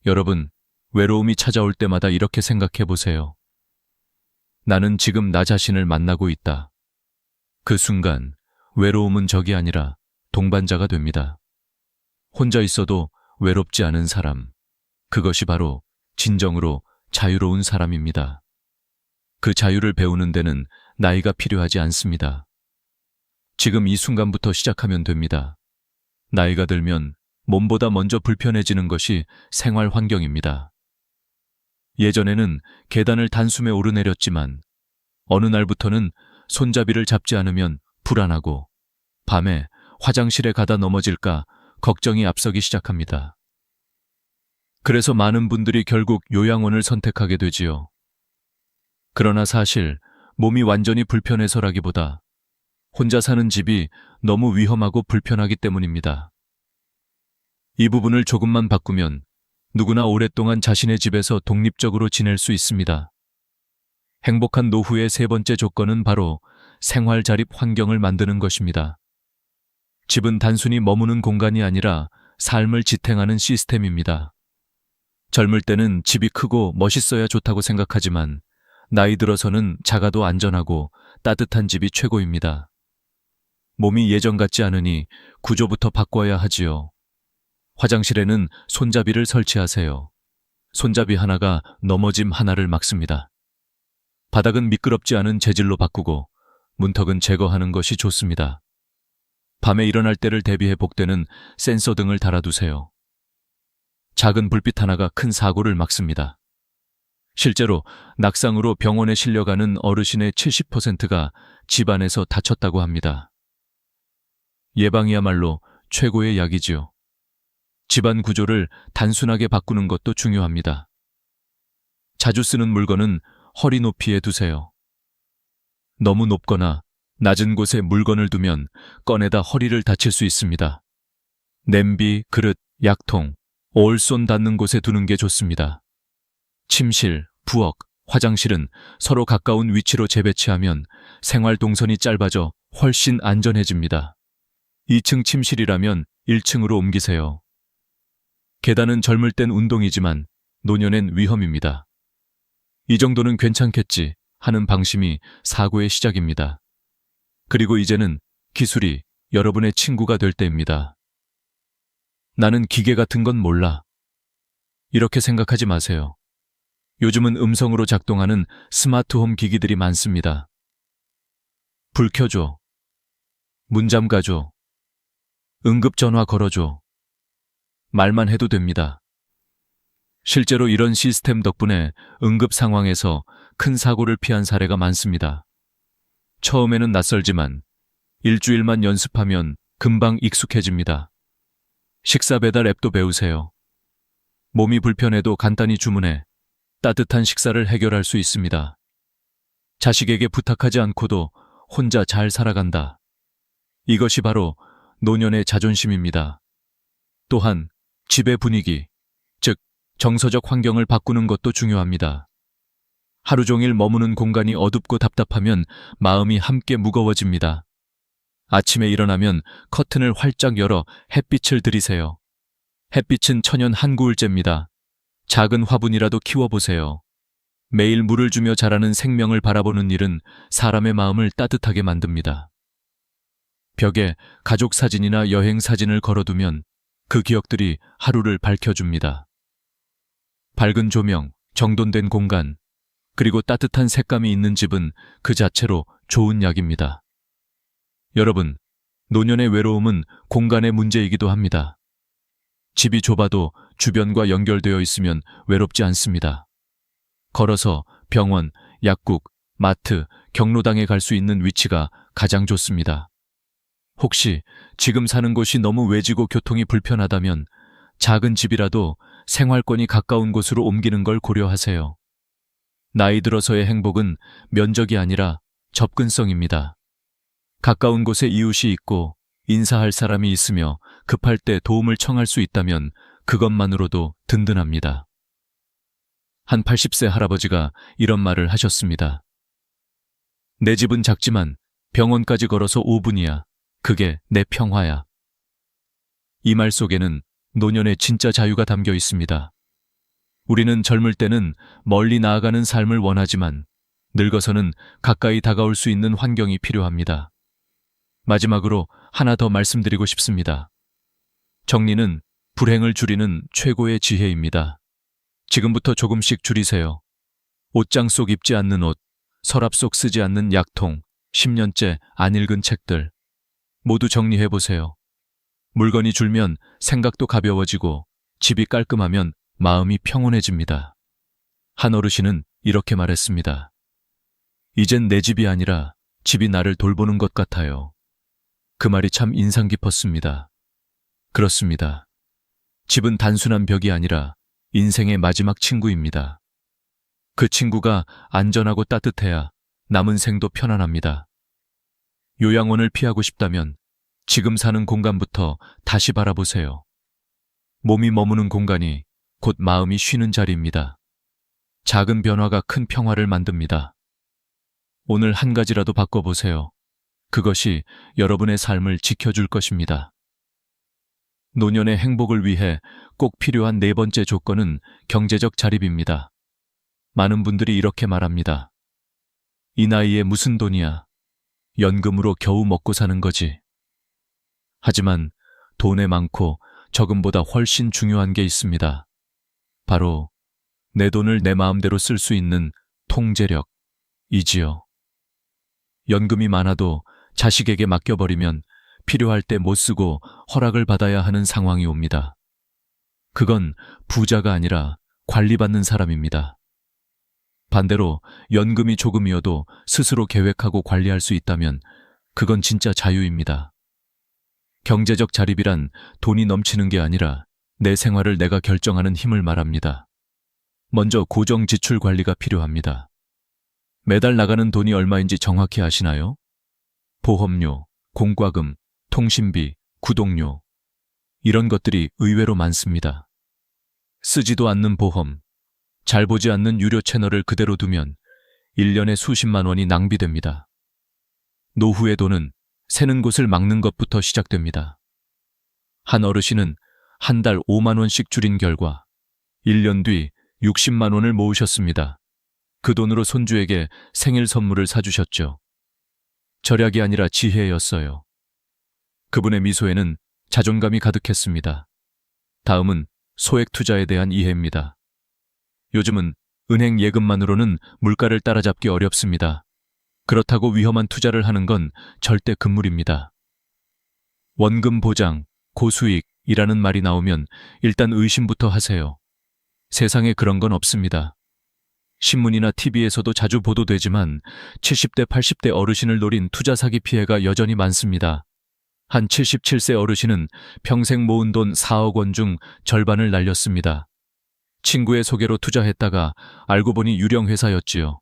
여러분, 외로움이 찾아올 때마다 이렇게 생각해 보세요. 나는 지금 나 자신을 만나고 있다. 그 순간 외로움은 적이 아니라 동반자가 됩니다. 혼자 있어도 외롭지 않은 사람, 그것이 바로 진정으로 자유로운 사람입니다. 그 자유를 배우는 데는 나이가 필요하지 않습니다. 지금 이 순간부터 시작하면 됩니다. 나이가 들면 몸보다 먼저 불편해지는 것이 생활 환경입니다. 예전에는 계단을 단숨에 오르내렸지만 어느 날부터는 손잡이를 잡지 않으면 불안하고 밤에 화장실에 가다 넘어질까 걱정이 앞서기 시작합니다. 그래서 많은 분들이 결국 요양원을 선택하게 되지요. 그러나 사실 몸이 완전히 불편해서라기보다 혼자 사는 집이 너무 위험하고 불편하기 때문입니다. 이 부분을 조금만 바꾸면 누구나 오랫동안 자신의 집에서 독립적으로 지낼 수 있습니다. 행복한 노후의 세 번째 조건은 바로 생활 자립 환경을 만드는 것입니다. 집은 단순히 머무는 공간이 아니라 삶을 지탱하는 시스템입니다. 젊을 때는 집이 크고 멋있어야 좋다고 생각하지만 나이 들어서는 작아도 안전하고 따뜻한 집이 최고입니다. 몸이 예전 같지 않으니 구조부터 바꿔야 하지요. 화장실에는 손잡이를 설치하세요. 손잡이 하나가 넘어짐 하나를 막습니다. 바닥은 미끄럽지 않은 재질로 바꾸고 문턱은 제거하는 것이 좋습니다. 밤에 일어날 때를 대비해 복되는 센서 등을 달아두세요. 작은 불빛 하나가 큰 사고를 막습니다. 실제로 낙상으로 병원에 실려가는 어르신의 70%가 집안에서 다쳤다고 합니다. 예방이야말로 최고의 약이지요. 집안 구조를 단순하게 바꾸는 것도 중요합니다. 자주 쓰는 물건은 허리 높이에 두세요. 너무 높거나 낮은 곳에 물건을 두면 꺼내다 허리를 다칠 수 있습니다. 냄비, 그릇, 약통, 올손 닿는 곳에 두는 게 좋습니다. 침실, 부엌, 화장실은 서로 가까운 위치로 재배치하면 생활 동선이 짧아져 훨씬 안전해집니다. 2층 침실이라면 1층으로 옮기세요. 계단은 젊을 땐 운동이지만 노년엔 위험입니다. 이 정도는 괜찮겠지 하는 방심이 사고의 시작입니다. 그리고 이제는 기술이 여러분의 친구가 될 때입니다. 나는 기계 같은 건 몰라. 이렇게 생각하지 마세요. 요즘은 음성으로 작동하는 스마트홈 기기들이 많습니다. 불 켜줘. 문 잠가줘. 응급전화 걸어줘. 말만 해도 됩니다. 실제로 이런 시스템 덕분에 응급 상황에서 큰 사고를 피한 사례가 많습니다. 처음에는 낯설지만 일주일만 연습하면 금방 익숙해집니다. 식사 배달 앱도 배우세요. 몸이 불편해도 간단히 주문해 따뜻한 식사를 해결할 수 있습니다. 자식에게 부탁하지 않고도 혼자 잘 살아간다. 이것이 바로 노년의 자존심입니다. 또한 집의 분위기, 즉 정서적 환경을 바꾸는 것도 중요합니다. 하루 종일 머무는 공간이 어둡고 답답하면 마음이 함께 무거워집니다. 아침에 일어나면 커튼을 활짝 열어 햇빛을 들이세요. 햇빛은 천연 한구울제입니다. 작은 화분이라도 키워보세요. 매일 물을 주며 자라는 생명을 바라보는 일은 사람의 마음을 따뜻하게 만듭니다. 벽에 가족 사진이나 여행 사진을 걸어두면 그 기억들이 하루를 밝혀줍니다. 밝은 조명, 정돈된 공간, 그리고 따뜻한 색감이 있는 집은 그 자체로 좋은 약입니다. 여러분, 노년의 외로움은 공간의 문제이기도 합니다. 집이 좁아도 주변과 연결되어 있으면 외롭지 않습니다. 걸어서 병원, 약국, 마트, 경로당에 갈 수 있는 위치가 가장 좋습니다. 혹시 지금 사는 곳이 너무 외지고 교통이 불편하다면 작은 집이라도 생활권이 가까운 곳으로 옮기는 걸 고려하세요. 나이 들어서의 행복은 면적이 아니라 접근성입니다. 가까운 곳에 이웃이 있고 인사할 사람이 있으며 급할 때 도움을 청할 수 있다면 그것만으로도 든든합니다. 한 80세 할아버지가 이런 말을 하셨습니다. 내 집은 작지만 병원까지 걸어서 5분이야. 그게 내 평화야. 이 말 속에는 노년의 진짜 자유가 담겨 있습니다. 우리는 젊을 때는 멀리 나아가는 삶을 원하지만 늙어서는 가까이 다가올 수 있는 환경이 필요합니다. 마지막으로 하나 더 말씀드리고 싶습니다. 정리는 불행을 줄이는 최고의 지혜입니다. 지금부터 조금씩 줄이세요. 옷장 속 입지 않는 옷, 서랍 속 쓰지 않는 약통, 10년째 안 읽은 책들. 모두 정리해보세요. 물건이 줄면 생각도 가벼워지고 집이 깔끔하면 마음이 평온해집니다. 한 어르신은 이렇게 말했습니다. 이젠 내 집이 아니라 집이 나를 돌보는 것 같아요. 그 말이 참 인상 깊었습니다. 그렇습니다. 집은 단순한 벽이 아니라 인생의 마지막 친구입니다. 그 친구가 안전하고 따뜻해야 남은 생도 편안합니다. 요양원을 피하고 싶다면 지금 사는 공간부터 다시 바라보세요. 몸이 머무는 공간이 곧 마음이 쉬는 자리입니다. 작은 변화가 큰 평화를 만듭니다. 오늘 한 가지라도 바꿔보세요. 그것이 여러분의 삶을 지켜줄 것입니다. 노년의 행복을 위해 꼭 필요한 네 번째 조건은 경제적 자립입니다. 많은 분들이 이렇게 말합니다. 이 나이에 무슨 돈이야. 연금으로 겨우 먹고 사는 거지. 하지만 돈에 많고 적음보다 훨씬 중요한 게 있습니다. 바로 내 돈을 내 마음대로 쓸 수 있는 통제력이지요. 연금이 많아도 자식에게 맡겨버리면 필요할 때 못 쓰고 허락을 받아야 하는 상황이 옵니다. 그건 부자가 아니라 관리받는 사람입니다. 반대로 연금이 조금이어도 스스로 계획하고 관리할 수 있다면 그건 진짜 자유입니다. 경제적 자립이란 돈이 넘치는 게 아니라 내 생활을 내가 결정하는 힘을 말합니다. 먼저 고정 지출 관리가 필요합니다. 매달 나가는 돈이 얼마인지 정확히 아시나요? 보험료, 공과금, 통신비, 구독료 이런 것들이 의외로 많습니다. 쓰지도 않는 보험, 잘 보지 않는 유료 채널을 그대로 두면 1년에 수십만 원이 낭비됩니다. 노후의 돈은 새는 곳을 막는 것부터 시작됩니다. 한 어르신은 한 달 5만 원씩 줄인 결과 1년 뒤 60만 원을 모으셨습니다. 그 돈으로 손주에게 생일 선물을 사주셨죠. 절약이 아니라 지혜였어요. 그분의 미소에는 자존감이 가득했습니다. 다음은 소액 투자에 대한 이해입니다. 요즘은 은행 예금만으로는 물가를 따라잡기 어렵습니다. 그렇다고 위험한 투자를 하는 건 절대 금물입니다. 원금 보장, 고수익이라는 말이 나오면 일단 의심부터 하세요. 세상에 그런 건 없습니다. 신문이나 TV에서도 자주 보도되지만 70대, 80대 어르신을 노린 투자 사기 피해가 여전히 많습니다. 한 77세 어르신은 평생 모은 돈 4억 원 중 절반을 날렸습니다. 친구의 소개로 투자했다가 알고 보니 유령 회사였지요.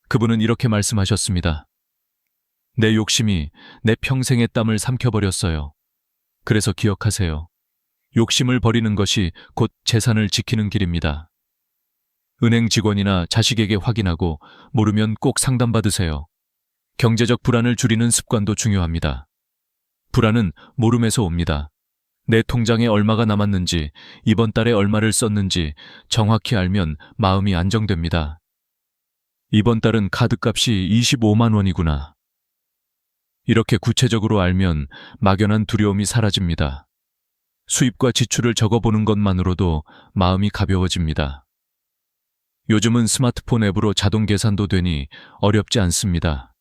그분은 이렇게 말씀하셨습니다. 내 욕심이 내 평생의 땀을 삼켜버렸어요. 그래서 기억하세요. 욕심을 버리는 것이 곧 재산을 지키는 길입니다. 은행 직원이나 자식에게 확인하고 모르면 꼭 상담받으세요. 경제적 불안을 줄이는 습관도 중요합니다. 불안은 모름에서 옵니다. 내 통장에 얼마가 남았는지, 이번 달에 얼마를 썼는지 정확히 알면 마음이 안정됩니다. 이번 달은 카드값이 25만 원이구나. 이렇게 구체적으로 알면 막연한 두려움이 사라집니다. 수입과 지출을 적어보는 것만으로도 마음이 가벼워집니다. 요즘은 스마트폰 앱으로 자동 계산도 되니 어렵지 않습니다.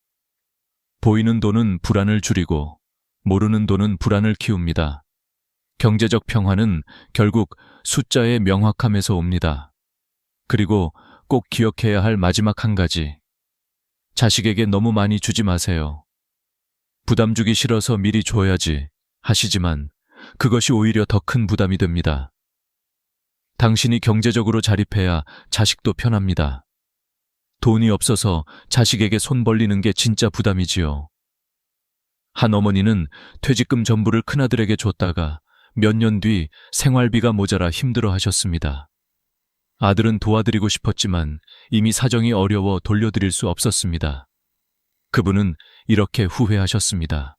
보이는 돈은 불안을 줄이고 모르는 돈은 불안을 키웁니다. 경제적 평화는 결국 숫자의 명확함에서 옵니다. 그리고 꼭 기억해야 할 마지막 한 가지. 자식에게 너무 많이 주지 마세요. 부담 주기 싫어서 미리 줘야지 하시지만 그것이 오히려 더 큰 부담이 됩니다. 당신이 경제적으로 자립해야 자식도 편합니다. 돈이 없어서 자식에게 손 벌리는 게 진짜 부담이지요. 한 어머니는 퇴직금 전부를 큰아들에게 줬다가 몇 년 뒤 생활비가 모자라 힘들어 하셨습니다. 아들은 도와드리고 싶었지만 이미 사정이 어려워 돌려드릴 수 없었습니다. 그분은 이렇게 후회하셨습니다.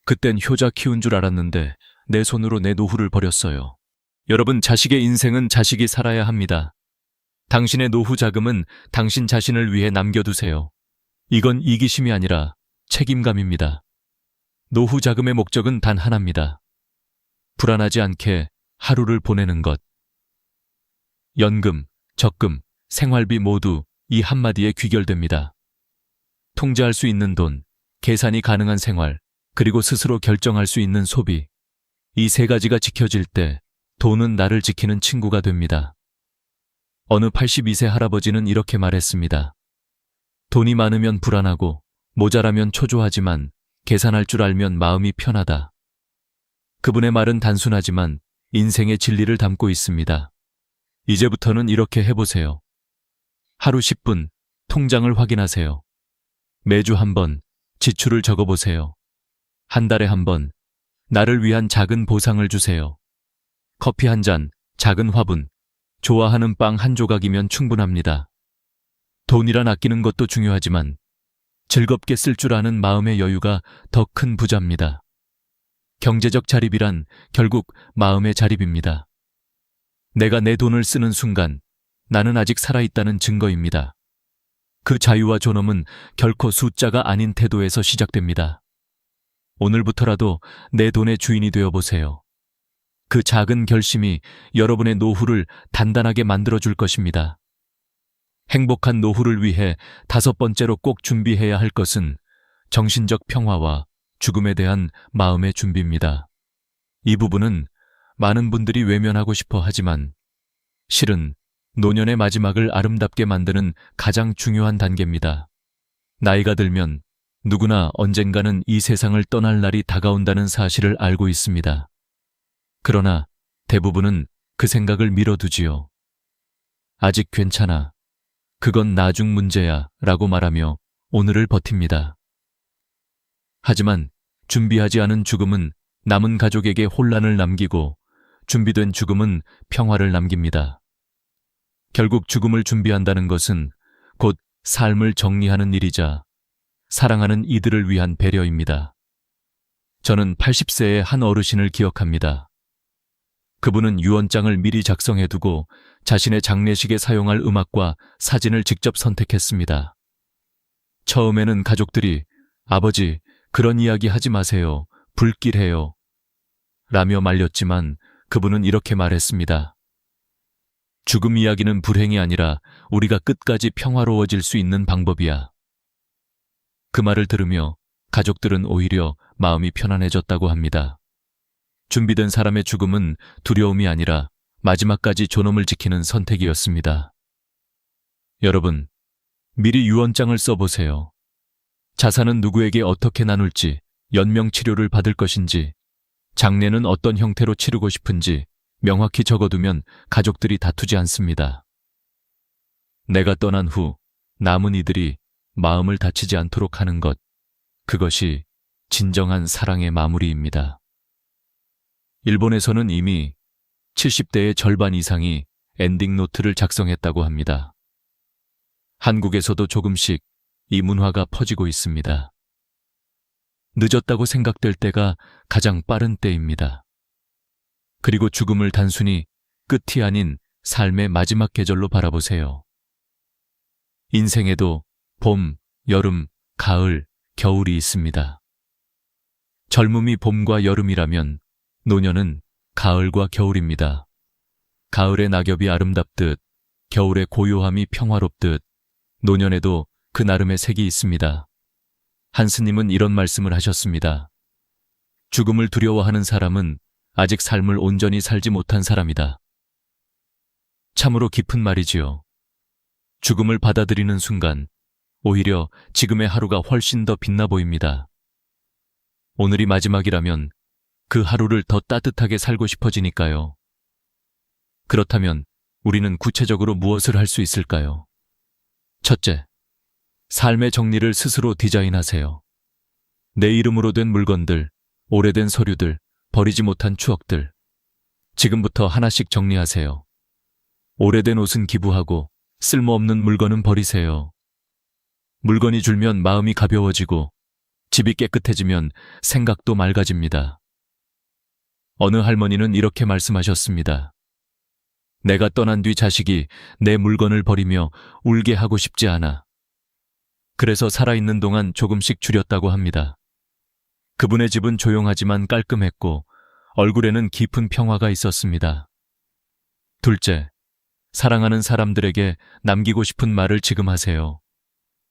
그땐 효자 키운 줄 알았는데 내 손으로 내 노후를 버렸어요. 여러분, 자식의 인생은 자식이 살아야 합니다. 당신의 노후 자금은 당신 자신을 위해 남겨두세요. 이건 이기심이 아니라 책임감입니다. 노후 자금의 목적은 단 하나입니다. 불안하지 않게 하루를 보내는 것. 연금, 적금, 생활비 모두 이 한마디에 귀결됩니다. 통제할 수 있는 돈, 계산이 가능한 생활, 그리고 스스로 결정할 수 있는 소비. 이 세 가지가 지켜질 때 돈은 나를 지키는 친구가 됩니다. 어느 82세 할아버지는 이렇게 말했습니다. 돈이 많으면 불안하고 모자라면 초조하지만 계산할 줄 알면 마음이 편하다. 그분의 말은 단순하지만 인생의 진리를 담고 있습니다. 이제부터는 이렇게 해보세요. 하루 10분 통장을 확인하세요. 매주 한 번 지출을 적어보세요. 한 달에 한 번 나를 위한 작은 보상을 주세요. 커피 한 잔 작은 화분, 좋아하는 빵 한 조각이면 충분합니다. 돈이란 아끼는 것도 중요하지만 즐겁게 쓸 줄 아는 마음의 여유가 더 큰 부자입니다. 경제적 자립이란 결국 마음의 자립입니다. 내가 내 돈을 쓰는 순간 나는 아직 살아있다는 증거입니다. 그 자유와 존엄은 결코 숫자가 아닌 태도에서 시작됩니다. 오늘부터라도 내 돈의 주인이 되어 보세요. 그 작은 결심이 여러분의 노후를 단단하게 만들어줄 것입니다. 행복한 노후를 위해 5번째로 꼭 준비해야 할 것은 정신적 평화와 죽음에 대한 마음의 준비입니다. 이 부분은 많은 분들이 외면하고 싶어 하지만 실은 노년의 마지막을 아름답게 만드는 가장 중요한 단계입니다. 나이가 들면 누구나 언젠가는 이 세상을 떠날 날이 다가온다는 사실을 알고 있습니다. 그러나 대부분은 그 생각을 미뤄두지요. 아직 괜찮아. 그건 나중 문제야 라고 말하며 오늘을 버팁니다. 하지만 준비하지 않은 죽음은 남은 가족에게 혼란을 남기고 준비된 죽음은 평화를 남깁니다. 결국 죽음을 준비한다는 것은 곧 삶을 정리하는 일이자 사랑하는 이들을 위한 배려입니다. 저는 80세의 한 어르신을 기억합니다. 그분은 유언장을 미리 작성해두고 자신의 장례식에 사용할 음악과 사진을 직접 선택했습니다. 처음에는 가족들이 아버지, 그런 이야기 하지 마세요. 불길해요. 라며 말렸지만 그분은 이렇게 말했습니다. 죽음 이야기는 불행이 아니라 우리가 끝까지 평화로워질 수 있는 방법이야. 그 말을 들으며 가족들은 오히려 마음이 편안해졌다고 합니다. 준비된 사람의 죽음은 두려움이 아니라 마지막까지 존엄을 지키는 선택이었습니다. 여러분, 미리 유언장을 써보세요. 자산은 누구에게 어떻게 나눌지, 연명치료를 받을 것인지, 장례는 어떤 형태로 치르고 싶은지 명확히 적어두면 가족들이 다투지 않습니다. 내가 떠난 후 남은 이들이 마음을 다치지 않도록 하는 것, 그것이 진정한 사랑의 마무리입니다. 일본에서는 이미 70대의 절반 이상이 엔딩 노트를 작성했다고 합니다. 한국에서도 조금씩 이 문화가 퍼지고 있습니다. 늦었다고 생각될 때가 가장 빠른 때입니다. 그리고 죽음을 단순히 끝이 아닌 삶의 마지막 계절로 바라보세요. 인생에도 봄, 여름, 가을, 겨울이 있습니다. 젊음이 봄과 여름이라면 노년은 가을과 겨울입니다. 가을의 낙엽이 아름답듯 겨울의 고요함이 평화롭듯 노년에도 그 나름의 색이 있습니다. 한 스님은 이런 말씀을 하셨습니다. 죽음을 두려워하는 사람은 아직 삶을 온전히 살지 못한 사람이다. 참으로 깊은 말이지요. 죽음을 받아들이는 순간 오히려 지금의 하루가 훨씬 더 빛나 보입니다. 오늘이 마지막이라면 그 하루를 더 따뜻하게 살고 싶어지니까요. 그렇다면 우리는 구체적으로 무엇을 할 수 있을까요? 첫째, 삶의 정리를 스스로 디자인하세요. 내 이름으로 된 물건들, 오래된 서류들, 버리지 못한 추억들. 지금부터 하나씩 정리하세요. 오래된 옷은 기부하고 쓸모없는 물건은 버리세요. 물건이 줄면 마음이 가벼워지고 집이 깨끗해지면 생각도 맑아집니다. 어느 할머니는 이렇게 말씀하셨습니다. 내가 떠난 뒤 자식이 내 물건을 버리며 울게 하고 싶지 않아. 그래서 살아있는 동안 조금씩 줄였다고 합니다. 그분의 집은 조용하지만 깔끔했고 얼굴에는 깊은 평화가 있었습니다. 둘째, 사랑하는 사람들에게 남기고 싶은 말을 지금 하세요.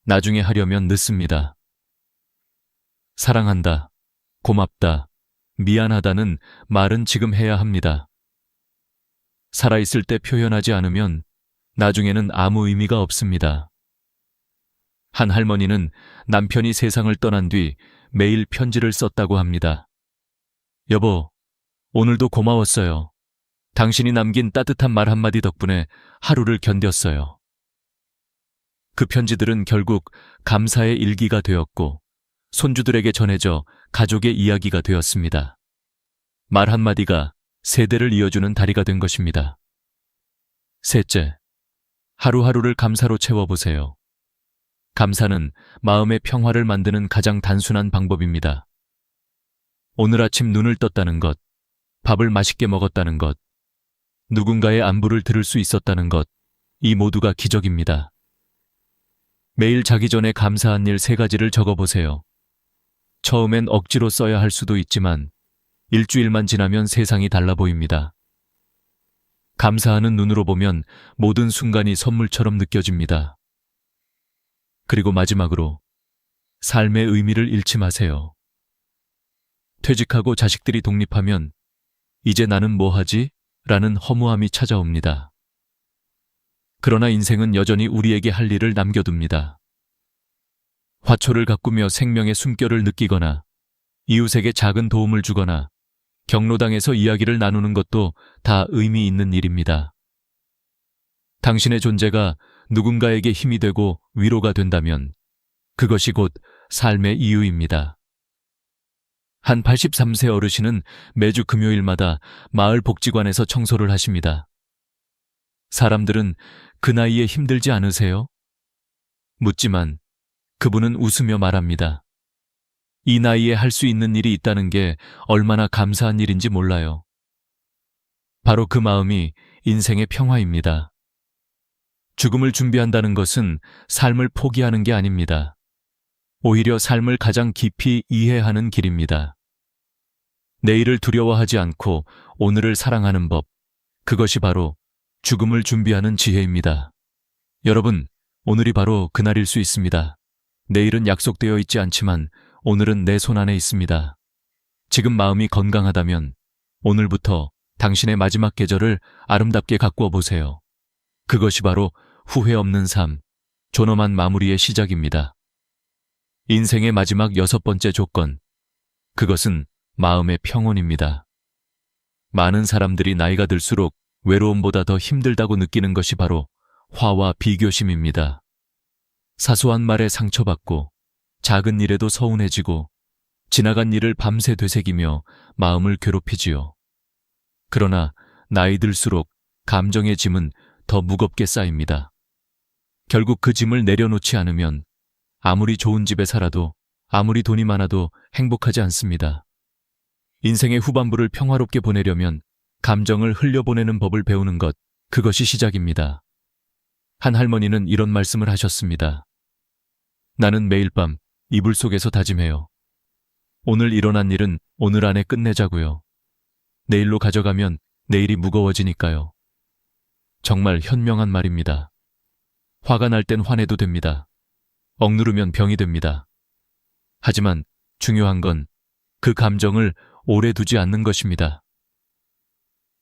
나중에 하려면 늦습니다. 사랑한다, 고맙다, 미안하다는 말은 지금 해야 합니다. 살아있을 때 표현하지 않으면 나중에는 아무 의미가 없습니다. 한 할머니는 남편이 세상을 떠난 뒤 매일 편지를 썼다고 합니다. 여보, 오늘도 고마웠어요. 당신이 남긴 따뜻한 말 한마디 덕분에 하루를 견뎠어요. 그 편지들은 결국 감사의 일기가 되었고 손주들에게 전해져 가족의 이야기가 되었습니다. 말 한마디가 세대를 이어주는 다리가 된 것입니다. 셋째, 하루하루를 감사로 채워보세요. 감사는 마음의 평화를 만드는 가장 단순한 방법입니다. 오늘 아침 눈을 떴다는 것, 밥을 맛있게 먹었다는 것, 누군가의 안부를 들을 수 있었다는 것, 이 모두가 기적입니다. 매일 자기 전에 감사한 일 3가지를 적어보세요. 처음엔 억지로 써야 할 수도 있지만 일주일만 지나면 세상이 달라 보입니다. 감사하는 눈으로 보면 모든 순간이 선물처럼 느껴집니다. 그리고 마지막으로 삶의 의미를 잃지 마세요. 퇴직하고 자식들이 독립하면 이제 나는 뭐 하지? 라는 허무함이 찾아옵니다. 그러나 인생은 여전히 우리에게 할 일을 남겨둡니다. 화초를 가꾸며 생명의 숨결을 느끼거나 이웃에게 작은 도움을 주거나 경로당에서 이야기를 나누는 것도 다 의미 있는 일입니다. 당신의 존재가 누군가에게 힘이 되고 위로가 된다면 그것이 곧 삶의 이유입니다. 한 83세 어르신은 매주 금요일마다 마을 복지관에서 청소를 하십니다. 사람들은 그 나이에 힘들지 않으세요? 묻지만 그분은 웃으며 말합니다. 이 나이에 할 수 있는 일이 있다는 게 얼마나 감사한 일인지 몰라요. 바로 그 마음이 인생의 평화입니다. 죽음을 준비한다는 것은 삶을 포기하는 게 아닙니다. 오히려 삶을 가장 깊이 이해하는 길입니다. 내일을 두려워하지 않고 오늘을 사랑하는 법, 그것이 바로 죽음을 준비하는 지혜입니다. 여러분, 오늘이 바로 그날일 수 있습니다. 내일은 약속되어 있지 않지만 오늘은 내 손 안에 있습니다. 지금 마음이 건강하다면 오늘부터 당신의 마지막 계절을 아름답게 가꾸어 보세요. 그것이 바로 후회 없는 삶, 존엄한 마무리의 시작입니다. 인생의 마지막 6번째 조건, 그것은 마음의 평온입니다. 많은 사람들이 나이가 들수록 외로움보다 더 힘들다고 느끼는 것이 바로 화와 비교심입니다. 사소한 말에 상처받고 작은 일에도 서운해지고 지나간 일을 밤새 되새기며 마음을 괴롭히지요. 그러나 나이 들수록 감정의 짐은 더 무겁게 쌓입니다. 결국 그 짐을 내려놓지 않으면 아무리 좋은 집에 살아도 아무리 돈이 많아도 행복하지 않습니다. 인생의 후반부를 평화롭게 보내려면 감정을 흘려보내는 법을 배우는 것, 그것이 시작입니다. 한 할머니는 이런 말씀을 하셨습니다. 나는 매일 밤 이불 속에서 다짐해요. 오늘 일어난 일은 오늘 안에 끝내자고요. 내일로 가져가면 내일이 무거워지니까요. 정말 현명한 말입니다. 화가 날 땐 화내도 됩니다. 억누르면 병이 됩니다. 하지만 중요한 건 그 감정을 오래 두지 않는 것입니다.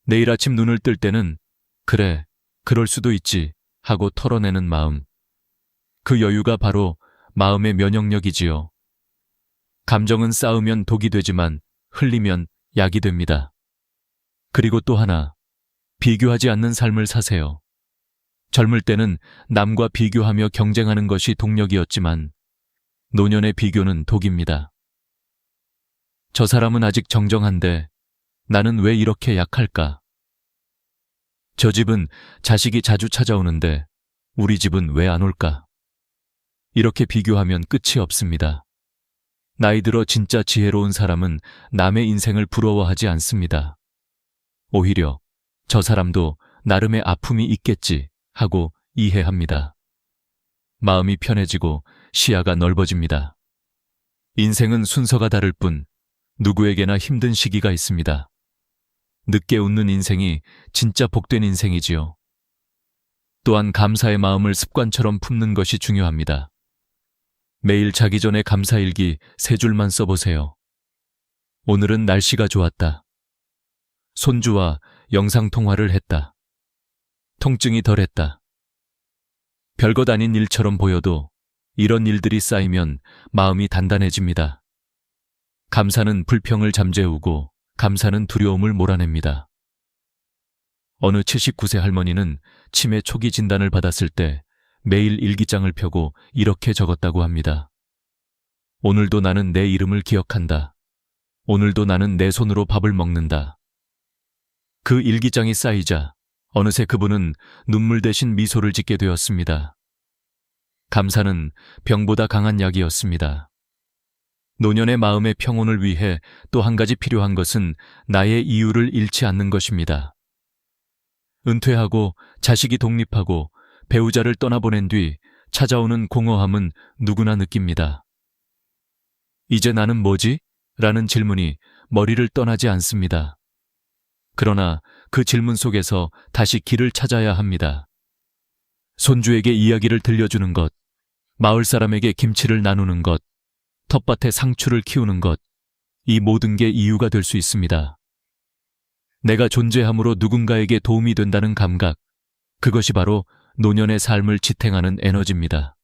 내일 아침 눈을 뜰 때는 그래, 그럴 수도 있지 하고 털어내는 마음. 그 여유가 바로 마음의 면역력이지요. 감정은 쌓으면 독이 되지만 흘리면 약이 됩니다. 그리고 또 하나, 비교하지 않는 삶을 사세요. 젊을 때는 남과 비교하며 경쟁하는 것이 동력이었지만 노년의 비교는 독입니다. 저 사람은 아직 정정한데 나는 왜 이렇게 약할까? 저 집은 자식이 자주 찾아오는데 우리 집은 왜 안 올까? 이렇게 비교하면 끝이 없습니다. 나이 들어 진짜 지혜로운 사람은 남의 인생을 부러워하지 않습니다. 오히려 저 사람도 나름의 아픔이 있겠지 하고 이해합니다. 마음이 편해지고 시야가 넓어집니다. 인생은 순서가 다를 뿐 누구에게나 힘든 시기가 있습니다. 늦게 웃는 인생이 진짜 복된 인생이지요. 또한 감사의 마음을 습관처럼 품는 것이 중요합니다. 매일 자기 전에 감사일기 3줄만 써보세요. 오늘은 날씨가 좋았다. 손주와 영상통화를 했다. 통증이 덜했다. 별것 아닌 일처럼 보여도 이런 일들이 쌓이면 마음이 단단해집니다. 감사는 불평을 잠재우고 감사는 두려움을 몰아냅니다. 어느 79세 할머니는 치매 초기 진단을 받았을 때 매일 일기장을 펴고 이렇게 적었다고 합니다. 오늘도 나는 내 이름을 기억한다. 오늘도 나는 내 손으로 밥을 먹는다. 그 일기장이 쌓이자 어느새 그분은 눈물 대신 미소를 짓게 되었습니다. 감사는 병보다 강한 약이었습니다. 노년의 마음의 평온을 위해 또 한 가지 필요한 것은 나의 이유를 잃지 않는 것입니다. 은퇴하고 자식이 독립하고 배우자를 떠나보낸 뒤 찾아오는 공허함은 누구나 느낍니다. 이제 나는 뭐지? 라는 질문이 머리를 떠나지 않습니다. 그러나 그 질문 속에서 다시 길을 찾아야 합니다. 손주에게 이야기를 들려주는 것, 마을 사람에게 김치를 나누는 것, 텃밭에 상추를 키우는 것, 이 모든 게 이유가 될 수 있습니다. 내가 존재함으로 누군가에게 도움이 된다는 감각, 그것이 바로 노년의 삶을 지탱하는 에너지입니다.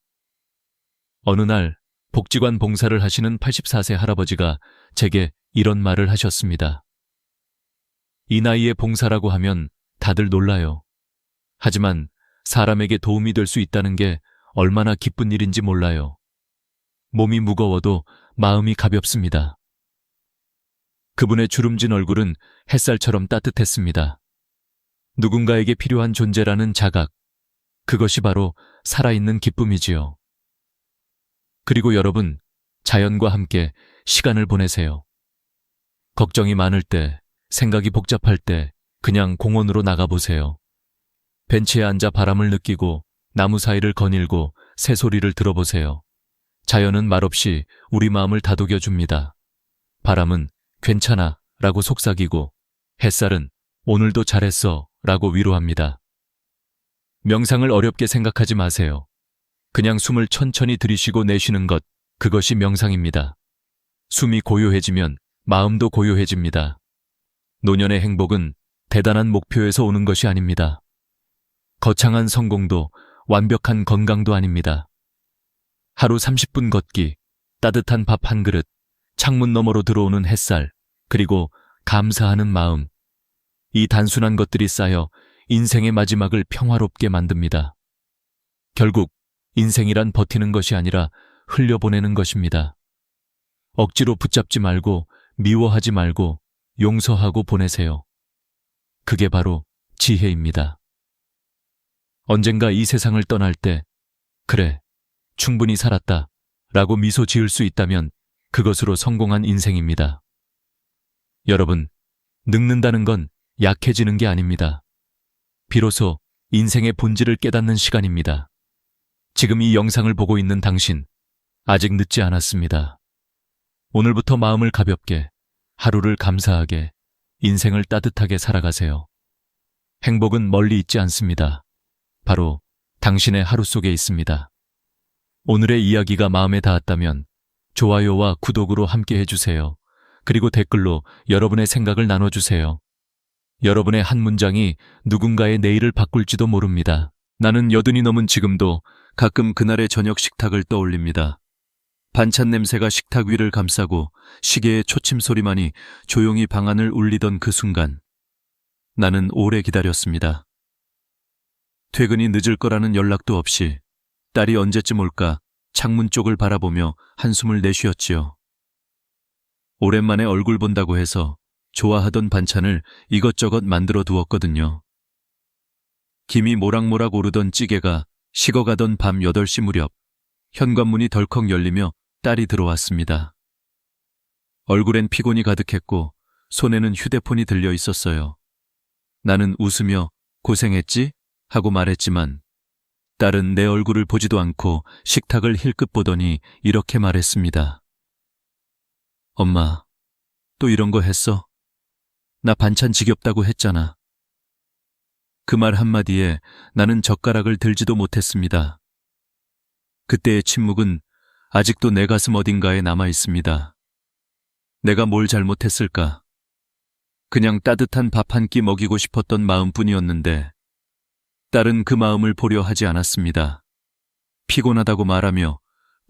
어느 날 복지관 봉사를 하시는 84세 할아버지가 제게 이런 말을 하셨습니다. 이 나이에 봉사라고 하면 다들 놀라요. 하지만 사람에게 도움이 될 수 있다는 게 얼마나 기쁜 일인지 몰라요. 몸이 무거워도 마음이 가볍습니다. 그분의 주름진 얼굴은 햇살처럼 따뜻했습니다. 누군가에게 필요한 존재라는 자각, 그것이 바로 살아있는 기쁨이지요. 그리고 여러분, 자연과 함께 시간을 보내세요. 걱정이 많을 때, 생각이 복잡할 때 그냥 공원으로 나가보세요. 벤치에 앉아 바람을 느끼고 나무 사이를 거닐고 새소리를 들어보세요. 자연은 말없이 우리 마음을 다독여줍니다. 바람은 괜찮아 라고 속삭이고 햇살은 오늘도 잘했어 라고 위로합니다. 명상을 어렵게 생각하지 마세요. 그냥 숨을 천천히 들이쉬고 내쉬는 것, 그것이 명상입니다. 숨이 고요해지면 마음도 고요해집니다. 노년의 행복은 대단한 목표에서 오는 것이 아닙니다. 거창한 성공도 완벽한 건강도 아닙니다. 하루 30분 걷기, 따뜻한 밥 한 그릇, 창문 너머로 들어오는 햇살, 그리고 감사하는 마음. 이 단순한 것들이 쌓여 인생의 마지막을 평화롭게 만듭니다. 결국 인생이란 버티는 것이 아니라 흘려보내는 것입니다. 억지로 붙잡지 말고 미워하지 말고 용서하고 보내세요. 그게 바로 지혜입니다. 언젠가 이 세상을 떠날 때 그래, 충분히 살았다 라고 미소 지을 수 있다면 그것으로 성공한 인생입니다. 여러분, 늙는다는 건 약해지는 게 아닙니다. 비로소 인생의 본질을 깨닫는 시간입니다. 지금 이 영상을 보고 있는 당신, 아직 늦지 않았습니다. 오늘부터 마음을 가볍게, 하루를 감사하게, 인생을 따뜻하게 살아가세요. 행복은 멀리 있지 않습니다. 바로 당신의 하루 속에 있습니다. 오늘의 이야기가 마음에 닿았다면 좋아요와 구독으로 함께 해주세요. 그리고 댓글로 여러분의 생각을 나눠주세요. 여러분의 한 문장이 누군가의 내일을 바꿀지도 모릅니다. 나는 80이 넘은 지금도 가끔 그날의 저녁 식탁을 떠올립니다. 반찬 냄새가 식탁 위를 감싸고 시계의 초침 소리만이 조용히 방안을 울리던 그 순간, 나는 오래 기다렸습니다. 퇴근이 늦을 거라는 연락도 없이 딸이 언제쯤 올까 창문 쪽을 바라보며 한숨을 내쉬었지요. 오랜만에 얼굴 본다고 해서 좋아하던 반찬을 이것저것 만들어 두었거든요. 김이 모락모락 오르던 찌개가 식어가던 밤 8시 무렵 현관문이 덜컥 열리며 딸이 들어왔습니다. 얼굴엔 피곤이 가득했고 손에는 휴대폰이 들려 있었어요. 나는 웃으며 고생했지? 하고 말했지만 딸은 내 얼굴을 보지도 않고 식탁을 힐끗 보더니 이렇게 말했습니다. 엄마, 또 이런 거 했어? 나 반찬 지겹다고 했잖아. 그 말 한마디에 나는 젓가락을 들지도 못했습니다. 그때의 침묵은 아직도 내 가슴 어딘가에 남아 있습니다. 내가 뭘 잘못했을까? 그냥 따뜻한 밥 한 끼 먹이고 싶었던 마음뿐이었는데 딸은 그 마음을 보려 하지 않았습니다. 피곤하다고 말하며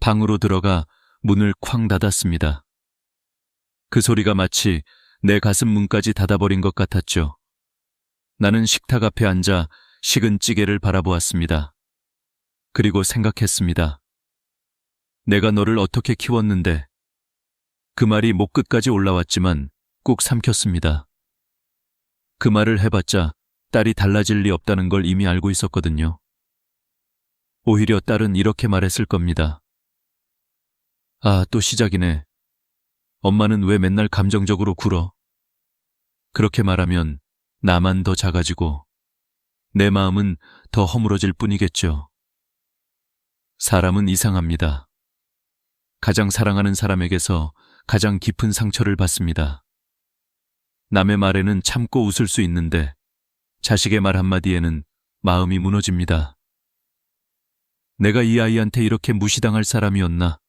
방으로 들어가 문을 쾅 닫았습니다. 그 소리가 마치 내 가슴 문까지 닫아버린 것 같았죠. 나는 식탁 앞에 앉아 식은 찌개를 바라보았습니다. 그리고 생각했습니다. 내가 너를 어떻게 키웠는데. 그 말이 목 끝까지 올라왔지만 꾹 삼켰습니다. 그 말을 해봤자 딸이 달라질 리 없다는 걸 이미 알고 있었거든요. 오히려 딸은 이렇게 말했을 겁니다. 아, 또 시작이네. 엄마는 왜 맨날 감정적으로 굴어? 그렇게 말하면 나만 더 작아지고 내 마음은 더 허물어질 뿐이겠죠. 사람은 이상합니다. 가장 사랑하는 사람에게서 가장 깊은 상처를 받습니다. 남의 말에는 참고 웃을 수 있는데 자식의 말 한마디에는 마음이 무너집니다. 내가 이 아이한테 이렇게 무시당할 사람이었나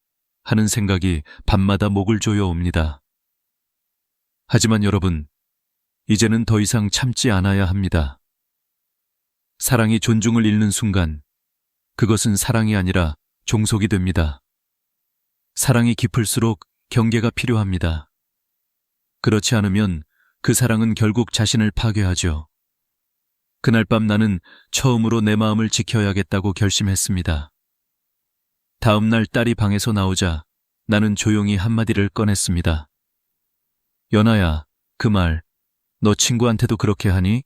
하는 생각이 밤마다 목을 조여옵니다. 하지만 여러분, 이제는 더 이상 참지 않아야 합니다. 사랑이 존중을 잃는 순간 그것은 사랑이 아니라 종속이 됩니다. 사랑이 깊을수록 경계가 필요합니다. 그렇지 않으면 그 사랑은 결국 자신을 파괴하죠. 그날 밤 나는 처음으로 내 마음을 지켜야겠다고 결심했습니다. 다음 날 딸이 방에서 나오자 나는 조용히 한마디를 꺼냈습니다. 연아야, 그 말, 너 친구한테도 그렇게 하니?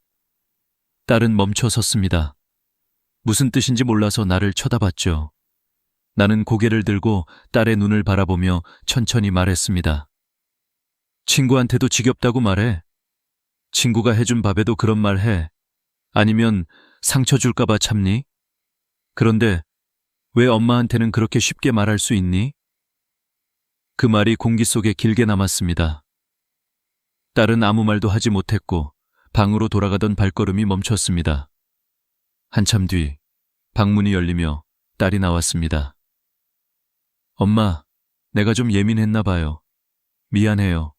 딸은 멈춰 섰습니다. 무슨 뜻인지 몰라서 나를 쳐다봤죠. 나는 고개를 들고 딸의 눈을 바라보며 천천히 말했습니다. 친구한테도 지겹다고 말해. 친구가 해준 밥에도 그런 말 해. 아니면 상처 줄까봐 참니? 그런데 왜 엄마한테는 그렇게 쉽게 말할 수 있니? 그 말이 공기 속에 길게 남았습니다. 딸은 아무 말도 하지 못했고 방으로 돌아가던 발걸음이 멈췄습니다. 한참 뒤 방문이 열리며 딸이 나왔습니다. 엄마, 내가 좀 예민했나 봐요. 미안해요.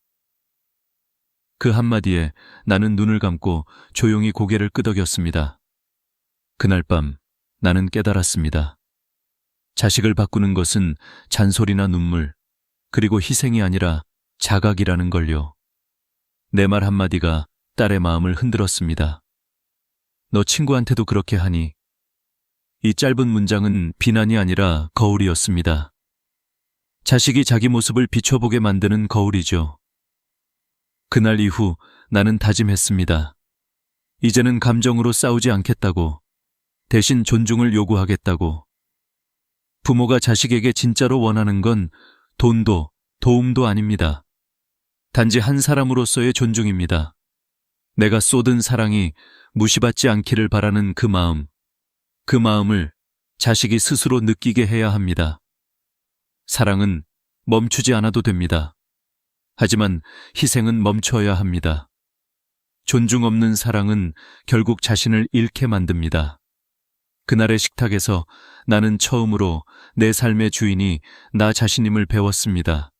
그 한마디에 나는 눈을 감고 조용히 고개를 끄덕였습니다. 그날 밤 나는 깨달았습니다. 자식을 바꾸는 것은 잔소리나 눈물, 그리고 희생이 아니라 자각이라는 걸요. 내 말 한마디가 딸의 마음을 흔들었습니다. 너 친구한테도 그렇게 하니? 이 짧은 문장은 비난이 아니라 거울이었습니다. 자식이 자기 모습을 비춰보게 만드는 거울이죠. 그날 이후 나는 다짐했습니다. 이제는 감정으로 싸우지 않겠다고, 대신 존중을 요구하겠다고. 부모가 자식에게 진짜로 원하는 건 돈도 도움도 아닙니다. 단지 한 사람으로서의 존중입니다. 내가 쏟은 사랑이 무시받지 않기를 바라는 그 마음을 자식이 스스로 느끼게 해야 합니다. 사랑은 멈추지 않아도 됩니다. 하지만 희생은 멈춰야 합니다. 존중 없는 사랑은 결국 자신을 잃게 만듭니다. 그날의 식탁에서 나는 처음으로 내 삶의 주인이 나 자신임을 배웠습니다.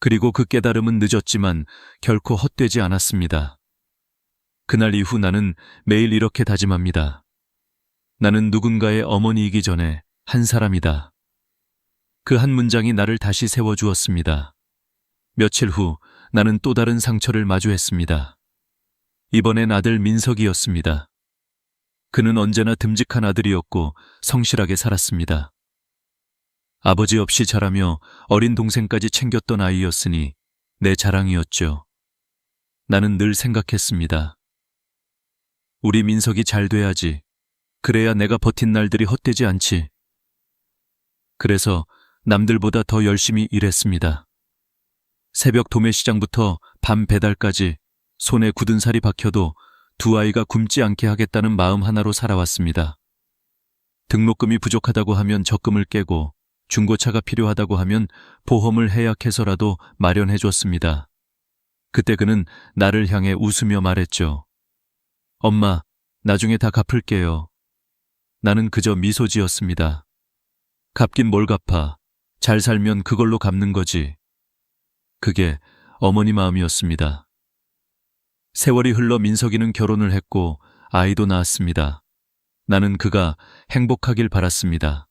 그리고 그 깨달음은 늦었지만 결코 헛되지 않았습니다. 그날 이후 나는 매일 이렇게 다짐합니다. 나는 누군가의 어머니이기 전에 한 사람이다. 그 한 문장이 나를 다시 세워주었습니다. 며칠 후 나는 또 다른 상처를 마주했습니다. 이번엔 아들 민석이었습니다. 그는 언제나 듬직한 아들이었고 성실하게 살았습니다. 아버지 없이 자라며 어린 동생까지 챙겼던 아이였으니 내 자랑이었죠. 나는 늘 생각했습니다. 우리 민석이 잘 돼야지. 그래야 내가 버틴 날들이 헛되지 않지. 그래서 남들보다 더 열심히 일했습니다. 새벽 도매시장부터 밤 배달까지 손에 굳은 살이 박혀도 두 아이가 굶지 않게 하겠다는 마음 하나로 살아왔습니다. 등록금이 부족하다고 하면 적금을 깨고 중고차가 필요하다고 하면 보험을 해약해서라도 마련해줬습니다. 그때 그는 나를 향해 웃으며 말했죠. 엄마, 나중에 다 갚을게요. 나는 그저 미소 지었습니다. 갚긴 뭘 갚아. 잘 살면 그걸로 갚는 거지. 그게 어머니 마음이었습니다. 세월이 흘러 민석이는 결혼을 했고 아이도 낳았습니다. 나는 그가 행복하길 바랐습니다.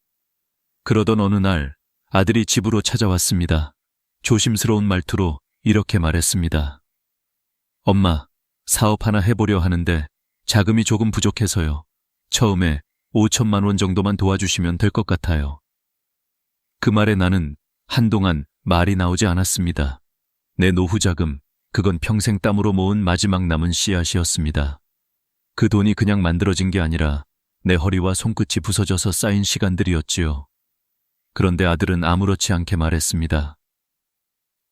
그러던 어느 날 아들이 집으로 찾아왔습니다. 조심스러운 말투로 이렇게 말했습니다. 엄마, 사업 하나 해보려 하는데 자금이 조금 부족해서요. 처음에 5천만 원 정도만 도와주시면 될 것 같아요. 그 말에 나는 한동안 말이 나오지 않았습니다. 내 노후 자금, 그건 평생 땀으로 모은 마지막 남은 씨앗이었습니다. 그 돈이 그냥 만들어진 게 아니라 내 허리와 손끝이 부서져서 쌓인 시간들이었지요. 그런데 아들은 아무렇지 않게 말했습니다.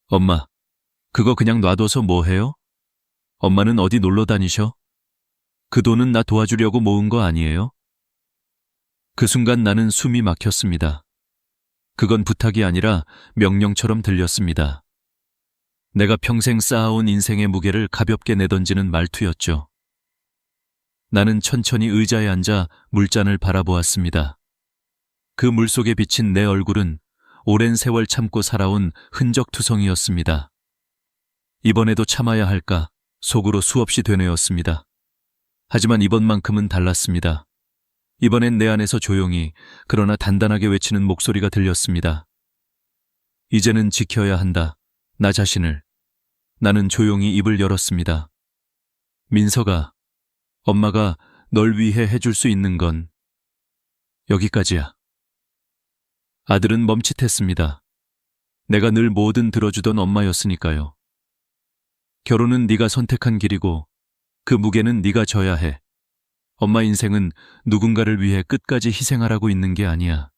엄마, 그거 그냥 놔둬서 뭐 해요? 엄마는 어디 놀러 다니셔? 그 돈은 나 도와주려고 모은 거 아니에요? 그 순간 나는 숨이 막혔습니다. 그건 부탁이 아니라 명령처럼 들렸습니다. 내가 평생 쌓아온 인생의 무게를 가볍게 내던지는 말투였죠. 나는 천천히 의자에 앉아 물잔을 바라보았습니다. 그 물속에 비친 내 얼굴은 오랜 세월 참고 살아온 흔적투성이었습니다. 이번에도 참아야 할까 속으로 수없이 되뇌었습니다. 하지만 이번만큼은 달랐습니다. 이번엔 내 안에서 조용히 그러나 단단하게 외치는 목소리가 들렸습니다. 이제는 지켜야 한다. 나 자신을. 나는 조용히 입을 열었습니다. 민서가, 엄마가 널 위해 해줄 수 있는 건 여기까지야. 아들은 멈칫했습니다. 내가 늘 뭐든 들어주던 엄마였으니까요. 결혼은 네가 선택한 길이고 그 무게는 네가 져야 해. 엄마 인생은 누군가를 위해 끝까지 희생하라고 있는 게 아니야.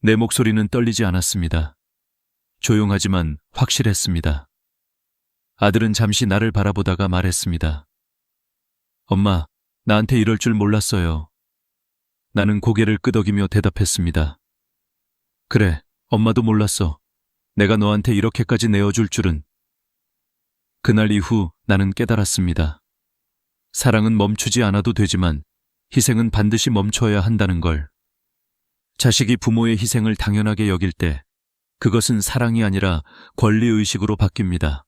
내 목소리는 떨리지 않았습니다. 조용하지만 확실했습니다. 아들은 잠시 나를 바라보다가 말했습니다. 엄마, 나한테 이럴 줄 몰랐어요. 나는 고개를 끄덕이며 대답했습니다. 그래, 엄마도 몰랐어. 내가 너한테 이렇게까지 내어줄 줄은. 그날 이후 나는 깨달았습니다. 사랑은 멈추지 않아도 되지만 희생은 반드시 멈춰야 한다는 걸. 자식이 부모의 희생을 당연하게 여길 때 그것은 사랑이 아니라 권리의식으로 바뀝니다.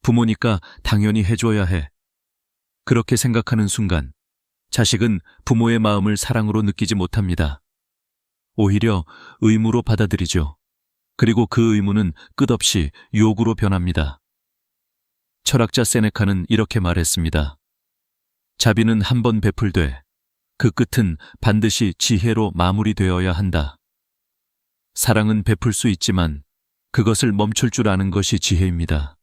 부모니까 당연히 해줘야 해. 그렇게 생각하는 순간 자식은 부모의 마음을 사랑으로 느끼지 못합니다. 오히려 의무로 받아들이죠. 그리고 그 의무는 끝없이 요구로 변합니다. 철학자 세네카는 이렇게 말했습니다. 자비는 한 번 베풀되 그 끝은 반드시 지혜로 마무리되어야 한다. 사랑은 베풀 수 있지만 그것을 멈출 줄 아는 것이 지혜입니다.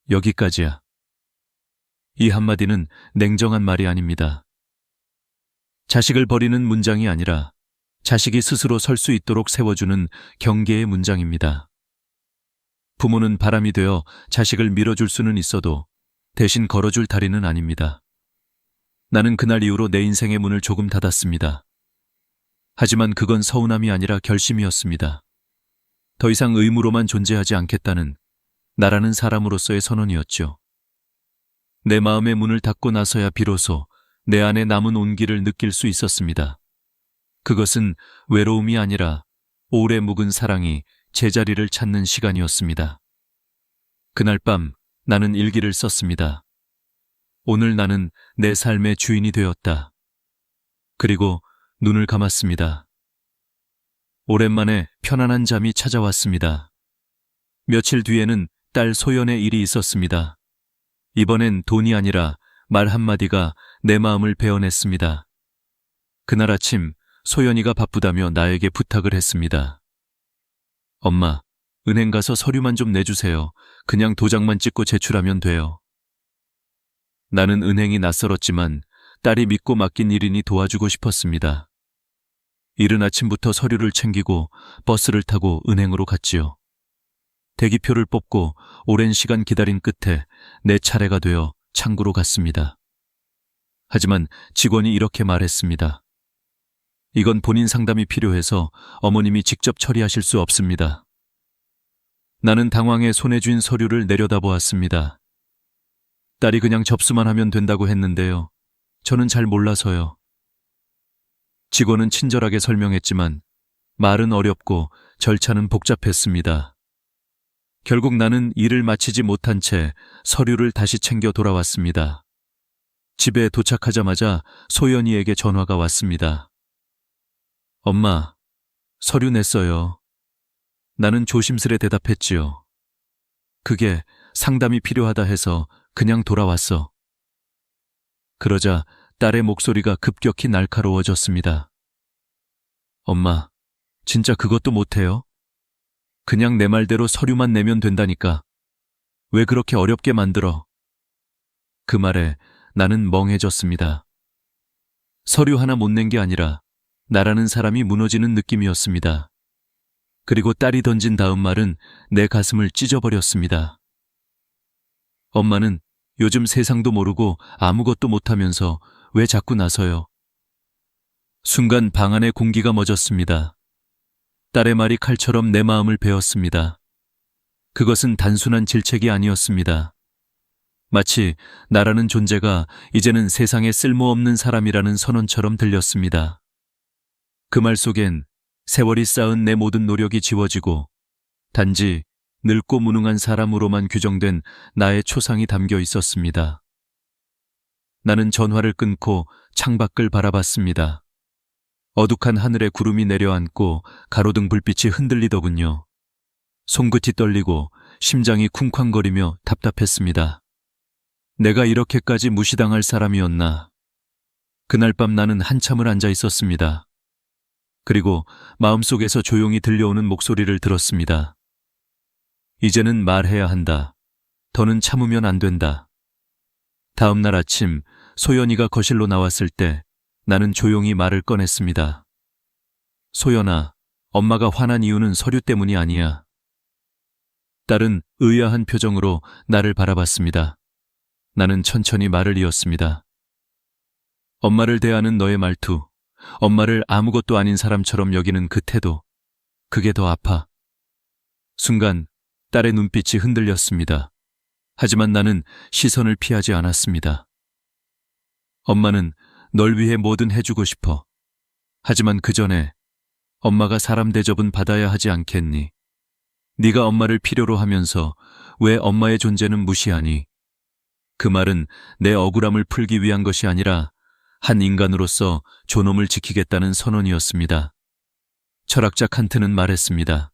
여기까지야. 이 한마디는 냉정한 말이 아닙니다. 자식을 버리는 문장이 아니라 자식이 스스로 설 수 있도록 세워주는 경계의 문장입니다. 부모는 바람이 되어 자식을 밀어줄 수는 있어도 대신 걸어줄 다리는 아닙니다. 나는 그날 이후로 내 인생의 문을 조금 닫았습니다. 하지만 그건 서운함이 아니라 결심이었습니다. 더 이상 의무로만 존재하지 않겠다는 나라는 사람으로서의 선언이었죠. 내 마음의 문을 닫고 나서야 비로소 내 안에 남은 온기를 느낄 수 있었습니다. 그것은 외로움이 아니라 오래 묵은 사랑이 제자리를 찾는 시간이었습니다. 그날 밤 나는 일기를 썼습니다. 오늘 나는 내 삶의 주인이 되었다. 그리고 눈을 감았습니다. 오랜만에 편안한 잠이 찾아왔습니다. 며칠 뒤에는 딸 소연의 일이 있었습니다. 이번엔 돈이 아니라 말 한마디가 내 마음을 베어냈습니다. 그날 아침 소연이가 바쁘다며 나에게 부탁을 했습니다. 엄마, 은행 가서 서류만 좀 내주세요. 그냥 도장만 찍고 제출하면 돼요. 나는 은행이 낯설었지만 딸이 믿고 맡긴 일이니 도와주고 싶었습니다. 이른 아침부터 서류를 챙기고 버스를 타고 은행으로 갔지요. 대기표를 뽑고 오랜 시간 기다린 끝에 내 차례가 되어 창구로 갔습니다. 하지만 직원이 이렇게 말했습니다. 이건 본인 상담이 필요해서 어머님이 직접 처리하실 수 없습니다. 나는 당황해 손에 쥔 서류를 내려다보았습니다. 딸이 그냥 접수만 하면 된다고 했는데요. 저는 잘 몰라서요. 직원은 친절하게 설명했지만 말은 어렵고 절차는 복잡했습니다. 결국 나는 일을 마치지 못한 채 서류를 다시 챙겨 돌아왔습니다. 집에 도착하자마자 소연이에게 전화가 왔습니다. 엄마, 서류 냈어요. 나는 조심스레 대답했지요. 그게 상담이 필요하다 해서 그냥 돌아왔어. 그러자 딸의 목소리가 급격히 날카로워졌습니다. 엄마, 진짜 그것도 못해요? 그냥 내 말대로 서류만 내면 된다니까. 왜 그렇게 어렵게 만들어? 그 말에 나는 멍해졌습니다. 서류 하나 못 낸 게 아니라 나라는 사람이 무너지는 느낌이었습니다. 그리고 딸이 던진 다음 말은 내 가슴을 찢어버렸습니다. 엄마는 요즘 세상도 모르고 아무것도 못하면서 왜 자꾸 나서요? 순간 방 안의 공기가 멎었습니다. 딸의 말이 칼처럼 내 마음을 베었습니다. 그것은 단순한 질책이 아니었습니다. 마치 나라는 존재가 이제는 세상에 쓸모없는 사람이라는 선언처럼 들렸습니다. 그 말 속엔 세월이 쌓은 내 모든 노력이 지워지고 단지 늙고 무능한 사람으로만 규정된 나의 초상이 담겨 있었습니다. 나는 전화를 끊고 창밖을 바라봤습니다. 어둑한 하늘에 구름이 내려앉고 가로등 불빛이 흔들리더군요. 손끝이 떨리고 심장이 쿵쾅거리며 답답했습니다. 내가 이렇게까지 무시당할 사람이었나. 그날 밤 나는 한참을 앉아 있었습니다. 그리고 마음속에서 조용히 들려오는 목소리를 들었습니다. 이제는 말해야 한다. 더는 참으면 안 된다. 다음 날 아침 소연이가 거실로 나왔을 때 나는 조용히 말을 꺼냈습니다. 소연아, 엄마가 화난 이유는 서류 때문이 아니야. 딸은 의아한 표정으로 나를 바라봤습니다. 나는 천천히 말을 이었습니다. 엄마를 대하는 너의 말투, 엄마를 아무것도 아닌 사람처럼 여기는 그 태도, 그게 더 아파. 순간 딸의 눈빛이 흔들렸습니다. 하지만 나는 시선을 피하지 않았습니다. 엄마는 널 위해 뭐든 해주고 싶어. 하지만 그 전에 엄마가 사람 대접은 받아야 하지 않겠니? 네가 엄마를 필요로 하면서 왜 엄마의 존재는 무시하니? 그 말은 내 억울함을 풀기 위한 것이 아니라 한 인간으로서 존엄을 지키겠다는 선언이었습니다. 철학자 칸트는 말했습니다.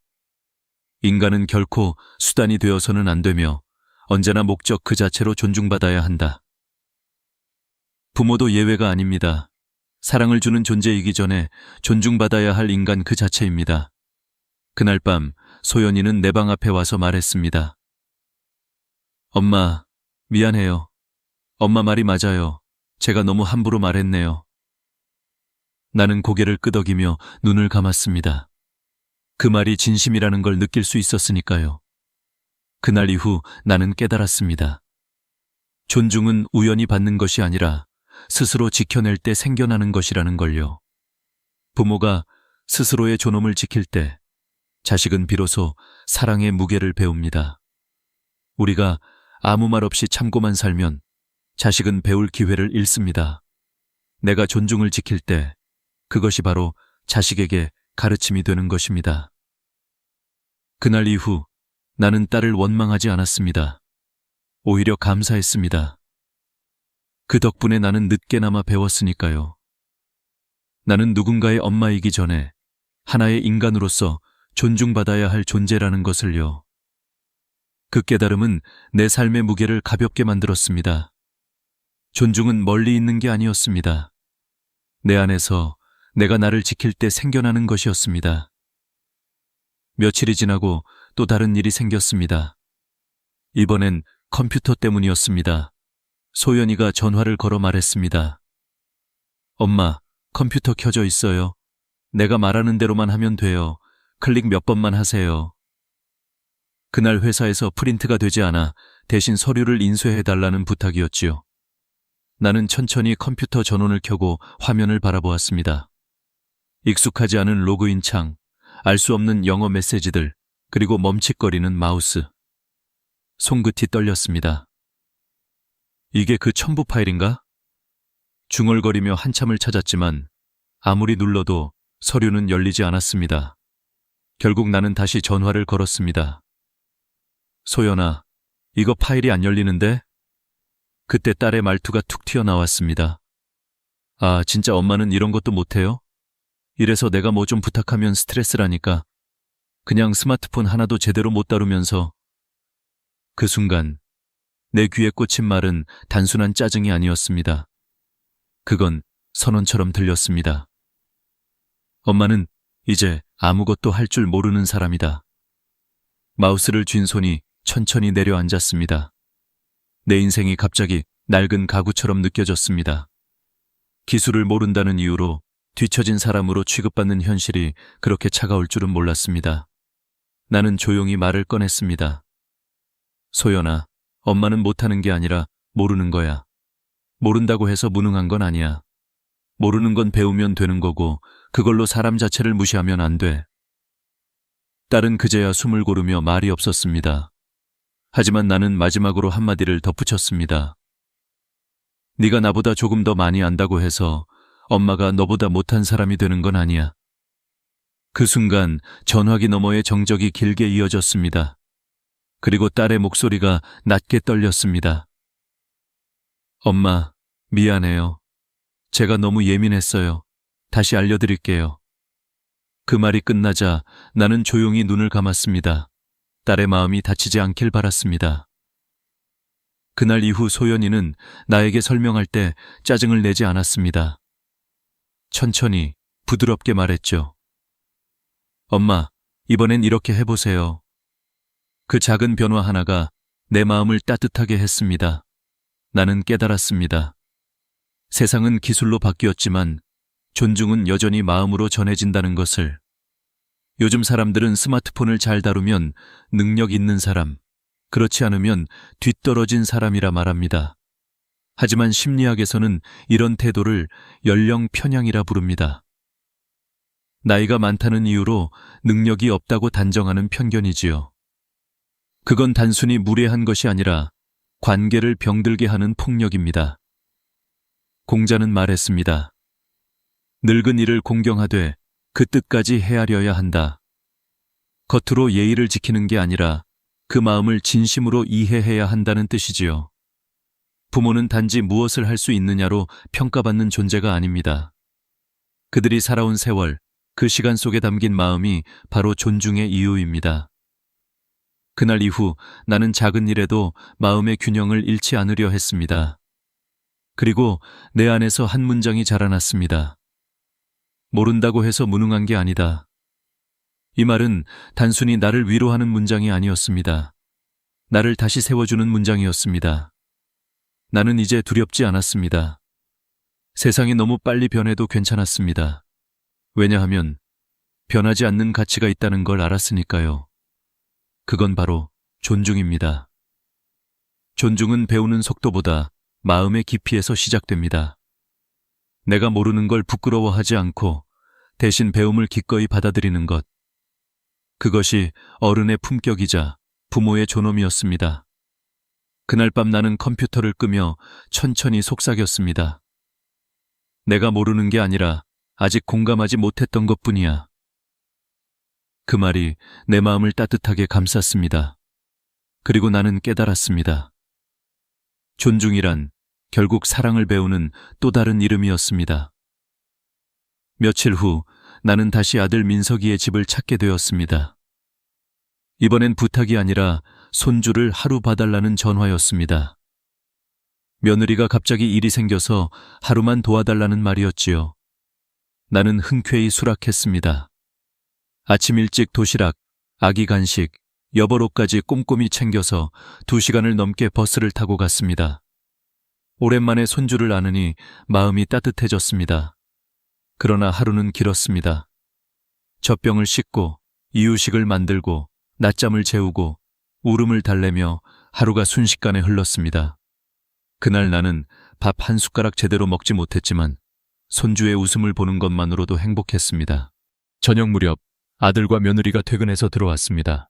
인간은 결코 수단이 되어서는 안 되며 언제나 목적 그 자체로 존중받아야 한다. 부모도 예외가 아닙니다. 사랑을 주는 존재이기 전에 존중받아야 할 인간 그 자체입니다. 그날 밤 소연이는 내 방 앞에 와서 말했습니다. 엄마, 미안해요. 엄마 말이 맞아요. 제가 너무 함부로 말했네요. 나는 고개를 끄덕이며 눈을 감았습니다. 그 말이 진심이라는 걸 느낄 수 있었으니까요. 그날 이후 나는 깨달았습니다. 존중은 우연히 받는 것이 아니라 스스로 지켜낼 때 생겨나는 것이라는 걸요. 부모가 스스로의 존엄을 지킬 때 자식은 비로소 사랑의 무게를 배웁니다. 우리가 아무 말 없이 참고만 살면 자식은 배울 기회를 잃습니다. 내가 존중을 지킬 때 그것이 바로 자식에게 가르침이 되는 것입니다. 그날 이후 나는 딸을 원망하지 않았습니다. 오히려 감사했습니다. 그 덕분에 나는 늦게나마 배웠으니까요. 나는 누군가의 엄마이기 전에 하나의 인간으로서 존중받아야 할 존재라는 것을요. 그 깨달음은 내 삶의 무게를 가볍게 만들었습니다. 존중은 멀리 있는 게 아니었습니다. 내 안에서 내가 나를 지킬 때 생겨나는 것이었습니다. 며칠이 지나고 또 다른 일이 생겼습니다. 이번엔 컴퓨터 때문이었습니다. 소연이가 전화를 걸어 말했습니다. 엄마, 컴퓨터 켜져 있어요. 내가 말하는 대로만 하면 돼요. 클릭 몇 번만 하세요. 그날 회사에서 프린트가 되지 않아 대신 서류를 인쇄해달라는 부탁이었지요. 나는 천천히 컴퓨터 전원을 켜고 화면을 바라보았습니다. 익숙하지 않은 로그인 창, 알 수 없는 영어 메시지들, 그리고 멈칫거리는 마우스. 손끝이 떨렸습니다. 이게 그 첨부 파일인가? 중얼거리며 한참을 찾았지만 아무리 눌러도 서류는 열리지 않았습니다. 결국 나는 다시 전화를 걸었습니다. 소연아, 이거 파일이 안 열리는데? 그때 딸의 말투가 툭 튀어나왔습니다. 아, 진짜 엄마는 이런 것도 못해요? 이래서 내가 뭐 좀 부탁하면 스트레스라니까. 그냥 스마트폰 하나도 제대로 못 다루면서. 그 순간 내 귀에 꽂힌 말은 단순한 짜증이 아니었습니다. 그건 선언처럼 들렸습니다. 엄마는 이제 아무것도 할 줄 모르는 사람이다. 마우스를 쥔 손이 천천히 내려앉았습니다. 내 인생이 갑자기 낡은 가구처럼 느껴졌습니다. 기술을 모른다는 이유로 뒤처진 사람으로 취급받는 현실이 그렇게 차가울 줄은 몰랐습니다. 나는 조용히 말을 꺼냈습니다. 소연아, 엄마는 못하는 게 아니라 모르는 거야. 모른다고 해서 무능한 건 아니야. 모르는 건 배우면 되는 거고 그걸로 사람 자체를 무시하면 안 돼. 딸은 그제야 숨을 고르며 말이 없었습니다. 하지만 나는 마지막으로 한마디를 덧붙였습니다. 네가 나보다 조금 더 많이 안다고 해서 엄마가 너보다 못한 사람이 되는 건 아니야. 그 순간 전화기 너머의 정적이 길게 이어졌습니다. 그리고 딸의 목소리가 낮게 떨렸습니다. 엄마, 미안해요. 제가 너무 예민했어요. 다시 알려드릴게요. 그 말이 끝나자 나는 조용히 눈을 감았습니다. 딸의 마음이 다치지 않길 바랐습니다. 그날 이후 소연이는 나에게 설명할 때 짜증을 내지 않았습니다. 천천히, 부드럽게 말했죠. 엄마, 이번엔 이렇게 해보세요. 그 작은 변화 하나가 내 마음을 따뜻하게 했습니다. 나는 깨달았습니다. 세상은 기술로 바뀌었지만 존중은 여전히 마음으로 전해진다는 것을. 요즘 사람들은 스마트폰을 잘 다루면 능력 있는 사람, 그렇지 않으면 뒤떨어진 사람이라 말합니다. 하지만 심리학에서는 이런 태도를 연령 편향이라 부릅니다. 나이가 많다는 이유로 능력이 없다고 단정하는 편견이지요. 그건 단순히 무례한 것이 아니라 관계를 병들게 하는 폭력입니다. 공자는 말했습니다. 늙은 이를 공경하되 그 뜻까지 헤아려야 한다. 겉으로 예의를 지키는 게 아니라 그 마음을 진심으로 이해해야 한다는 뜻이지요. 부모는 단지 무엇을 할 수 있느냐로 평가받는 존재가 아닙니다. 그들이 살아온 세월, 그 시간 속에 담긴 마음이 바로 존중의 이유입니다. 그날 이후 나는 작은 일에도 마음의 균형을 잃지 않으려 했습니다. 그리고 내 안에서 한 문장이 자라났습니다. 모른다고 해서 무능한 게 아니다. 이 말은 단순히 나를 위로하는 문장이 아니었습니다. 나를 다시 세워주는 문장이었습니다. 나는 이제 두렵지 않았습니다. 세상이 너무 빨리 변해도 괜찮았습니다. 왜냐하면 변하지 않는 가치가 있다는 걸 알았으니까요. 그건 바로 존중입니다. 존중은 배우는 속도보다 마음의 깊이에서 시작됩니다. 내가 모르는 걸 부끄러워하지 않고 대신 배움을 기꺼이 받아들이는 것. 그것이 어른의 품격이자 부모의 존엄이었습니다. 그날 밤 나는 컴퓨터를 끄며 천천히 속삭였습니다. 내가 모르는 게 아니라 아직 공감하지 못했던 것뿐이야. 그 말이 내 마음을 따뜻하게 감쌌습니다. 그리고 나는 깨달았습니다. 존중이란 결국 사랑을 배우는 또 다른 이름이었습니다. 며칠 후 나는 다시 아들 민석이의 집을 찾게 되었습니다. 이번엔 부탁이 아니라 손주를 하루 봐달라는 전화였습니다. 며느리가 갑자기 일이 생겨서 하루만 도와달라는 말이었지요. 나는 흔쾌히 수락했습니다. 아침 일찍 도시락, 아기 간식, 여벌옷까지 꼼꼼히 챙겨서 2시간을 넘게 버스를 타고 갔습니다. 오랜만에 손주를 안으니 마음이 따뜻해졌습니다. 그러나 하루는 길었습니다. 젖병을 씻고 이유식을 만들고 낮잠을 재우고 울음을 달래며 하루가 순식간에 흘렀습니다. 그날 나는 밥 한 숟가락 제대로 먹지 못했지만 손주의 웃음을 보는 것만으로도 행복했습니다. 저녁 무렵 아들과 며느리가 퇴근해서 들어왔습니다.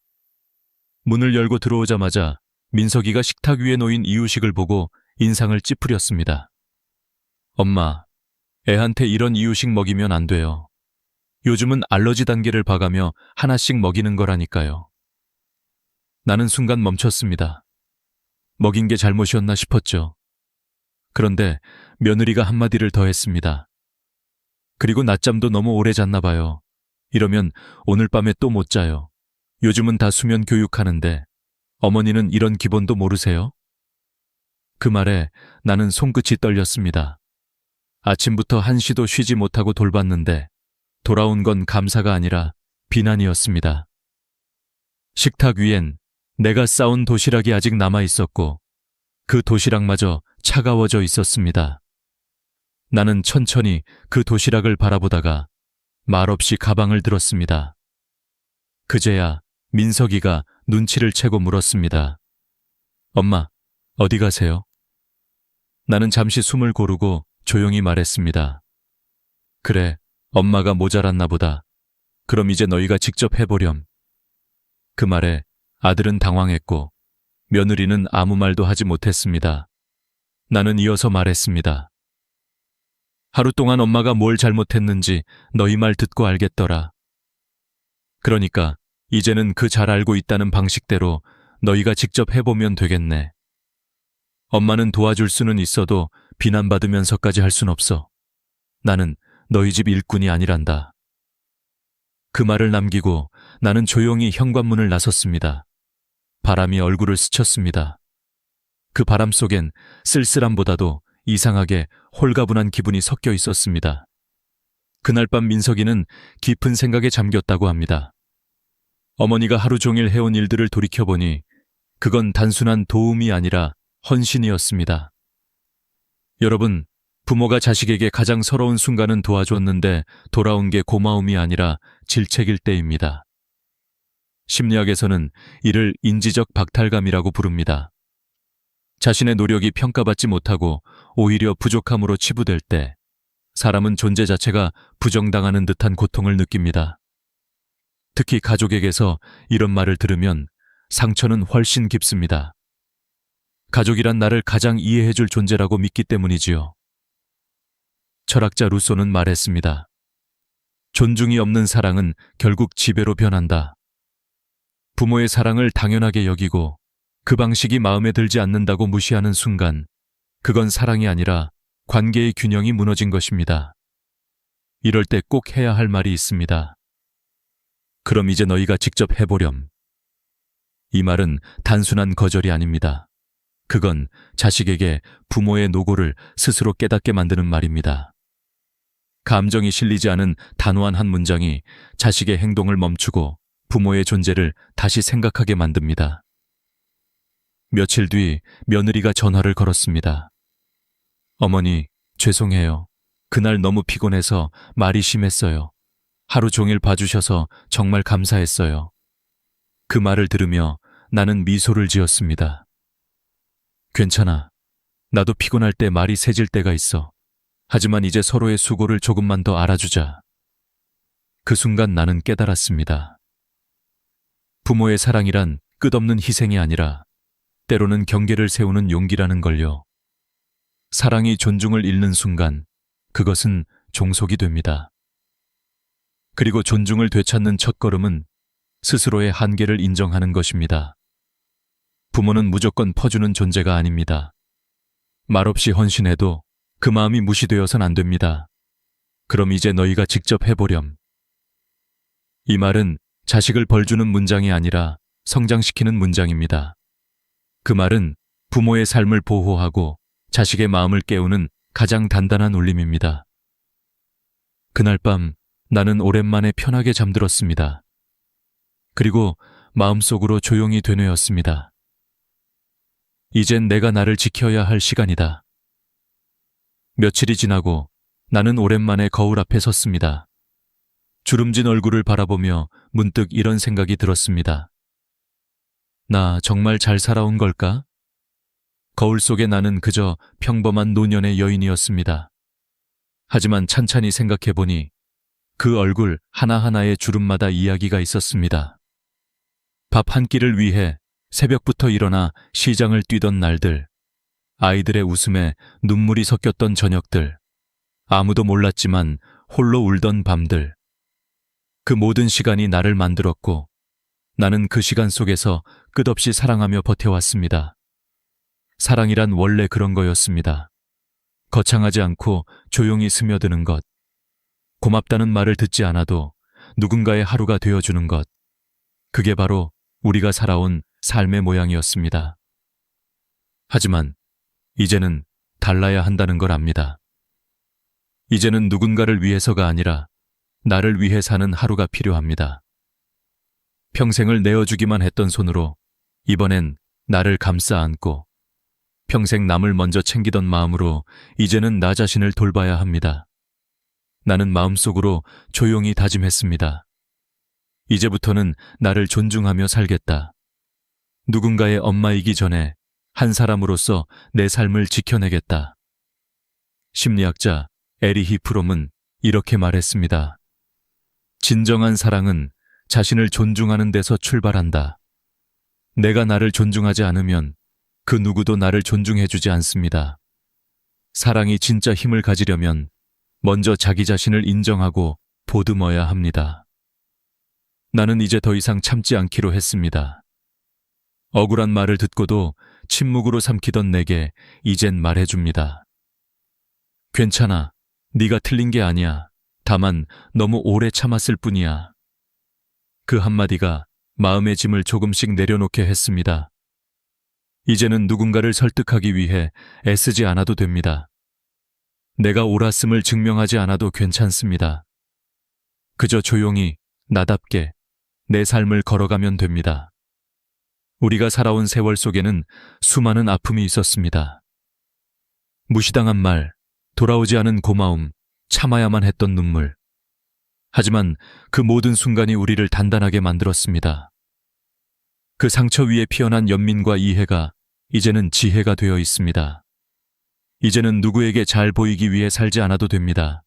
문을 열고 들어오자마자 민석이가 식탁 위에 놓인 이유식을 보고 인상을 찌푸렸습니다. 엄마, 애한테 이런 이유식 먹이면 안 돼요. 요즘은 알러지 단계를 봐가며 하나씩 먹이는 거라니까요. 나는 순간 멈췄습니다. 먹인 게 잘못이었나 싶었죠. 그런데 며느리가 한마디를 더 했습니다. 그리고 낮잠도 너무 오래 잤나 봐요. 이러면 오늘 밤에 또 못 자요. 요즘은 다 수면 교육하는데 어머니는 이런 기본도 모르세요? 그 말에 나는 손끝이 떨렸습니다. 아침부터 한시도 쉬지 못하고 돌봤는데 돌아온 건 감사가 아니라 비난이었습니다. 식탁 위엔 내가 싸온 도시락이 아직 남아 있었고 그 도시락마저 차가워져 있었습니다. 나는 천천히 그 도시락을 바라보다가 말없이 가방을 들었습니다. 그제야 민석이가 눈치를 채고 물었습니다. 엄마, 어디 가세요? 나는 잠시 숨을 고르고 조용히 말했습니다. 그래, 엄마가 모자랐나 보다. 그럼 이제 너희가 직접 해보렴. 그 말에 아들은 당황했고 며느리는 아무 말도 하지 못했습니다. 나는 이어서 말했습니다. 하루 동안 엄마가 뭘 잘못했는지 너희 말 듣고 알겠더라. 그러니까 이제는 그 잘 알고 있다는 방식대로 너희가 직접 해보면 되겠네. 엄마는 도와줄 수는 있어도 비난받으면서까지 할 순 없어. 나는 너희 집 일꾼이 아니란다. 그 말을 남기고 나는 조용히 현관문을 나섰습니다. 바람이 얼굴을 스쳤습니다. 그 바람 속엔 쓸쓸함보다도 이상하게 홀가분한 기분이 섞여 있었습니다. 그날 밤 민석이는 깊은 생각에 잠겼다고 합니다. 어머니가 하루 종일 해온 일들을 돌이켜보니 그건 단순한 도움이 아니라 헌신이었습니다. 여러분, 부모가 자식에게 가장 서러운 순간은 도와줬는데 돌아온 게 고마움이 아니라 질책일 때입니다. 심리학에서는 이를 인지적 박탈감이라고 부릅니다. 자신의 노력이 평가받지 못하고 오히려 부족함으로 치부될 때 사람은 존재 자체가 부정당하는 듯한 고통을 느낍니다. 특히 가족에게서 이런 말을 들으면 상처는 훨씬 깊습니다. 가족이란 나를 가장 이해해줄 존재라고 믿기 때문이지요. 철학자 루소는 말했습니다. 존중이 없는 사랑은 결국 지배로 변한다. 부모의 사랑을 당연하게 여기고 그 방식이 마음에 들지 않는다고 무시하는 순간 그건 사랑이 아니라 관계의 균형이 무너진 것입니다. 이럴 때 꼭 해야 할 말이 있습니다. 그럼 이제 너희가 직접 해보렴. 이 말은 단순한 거절이 아닙니다. 그건 자식에게 부모의 노고를 스스로 깨닫게 만드는 말입니다. 감정이 실리지 않은 단호한 한 문장이 자식의 행동을 멈추고 부모의 존재를 다시 생각하게 만듭니다. 며칠 뒤 며느리가 전화를 걸었습니다. 어머니, 죄송해요. 그날 너무 피곤해서 말이 심했어요. 하루 종일 봐주셔서 정말 감사했어요. 그 말을 들으며 나는 미소를 지었습니다. 괜찮아. 나도 피곤할 때 말이 세질 때가 있어. 하지만 이제 서로의 수고를 조금만 더 알아주자. 그 순간 나는 깨달았습니다. 부모의 사랑이란 끝없는 희생이 아니라 때로는 경계를 세우는 용기라는 걸요. 사랑이 존중을 잃는 순간 그것은 종속이 됩니다. 그리고 존중을 되찾는 첫걸음은 스스로의 한계를 인정하는 것입니다. 부모는 무조건 퍼주는 존재가 아닙니다. 말없이 헌신해도 그 마음이 무시되어선 안 됩니다. 그럼 이제 너희가 직접 해보렴. 이 말은 자식을 벌주는 문장이 아니라 성장시키는 문장입니다. 그 말은 부모의 삶을 보호하고 자식의 마음을 깨우는 가장 단단한 울림입니다. 그날 밤 나는 오랜만에 편하게 잠들었습니다. 그리고 마음속으로 조용히 되뇌었습니다. 이젠 내가 나를 지켜야 할 시간이다. 며칠이 지나고 나는 오랜만에 거울 앞에 섰습니다. 주름진 얼굴을 바라보며 문득 이런 생각이 들었습니다. 나 정말 잘 살아온 걸까? 거울 속에 나는 그저 평범한 노년의 여인이었습니다. 하지만 찬찬히 생각해보니 그 얼굴 하나하나의 주름마다 이야기가 있었습니다. 밥 한 끼를 위해 새벽부터 일어나 시장을 뛰던 날들, 아이들의 웃음에 눈물이 섞였던 저녁들, 아무도 몰랐지만 홀로 울던 밤들. 그 모든 시간이 나를 만들었고 나는 그 시간 속에서 끝없이 사랑하며 버텨왔습니다. 사랑이란 원래 그런 거였습니다. 거창하지 않고 조용히 스며드는 것. 고맙다는 말을 듣지 않아도 누군가의 하루가 되어주는 것. 그게 바로 우리가 살아온 삶의 모양이었습니다. 하지만 이제는 달라야 한다는 걸 압니다. 이제는 누군가를 위해서가 아니라 나를 위해 사는 하루가 필요합니다. 평생을 내어주기만 했던 손으로 이번엔 나를 감싸 안고 평생 남을 먼저 챙기던 마음으로 이제는 나 자신을 돌봐야 합니다. 나는 마음속으로 조용히 다짐했습니다. 이제부터는 나를 존중하며 살겠다. 누군가의 엄마이기 전에 한 사람으로서 내 삶을 지켜내겠다. 심리학자 에리히 프롬은 이렇게 말했습니다. 진정한 사랑은 자신을 존중하는 데서 출발한다. 내가 나를 존중하지 않으면 그 누구도 나를 존중해주지 않습니다. 사랑이 진짜 힘을 가지려면 먼저 자기 자신을 인정하고 보듬어야 합니다. 나는 이제 더 이상 참지 않기로 했습니다. 억울한 말을 듣고도 침묵으로 삼키던 내게 이젠 말해줍니다. 괜찮아. 네가 틀린 게 아니야. 다만 너무 오래 참았을 뿐이야. 그 한마디가 마음의 짐을 조금씩 내려놓게 했습니다. 이제는 누군가를 설득하기 위해 애쓰지 않아도 됩니다. 내가 옳았음을 증명하지 않아도 괜찮습니다. 그저 조용히 나답게 내 삶을 걸어가면 됩니다. 우리가 살아온 세월 속에는 수많은 아픔이 있었습니다. 무시당한 말, 돌아오지 않은 고마움, 참아야만 했던 눈물. 하지만 그 모든 순간이 우리를 단단하게 만들었습니다. 그 상처 위에 피어난 연민과 이해가 이제는 지혜가 되어 있습니다. 이제는 누구에게 잘 보이기 위해 살지 않아도 됩니다.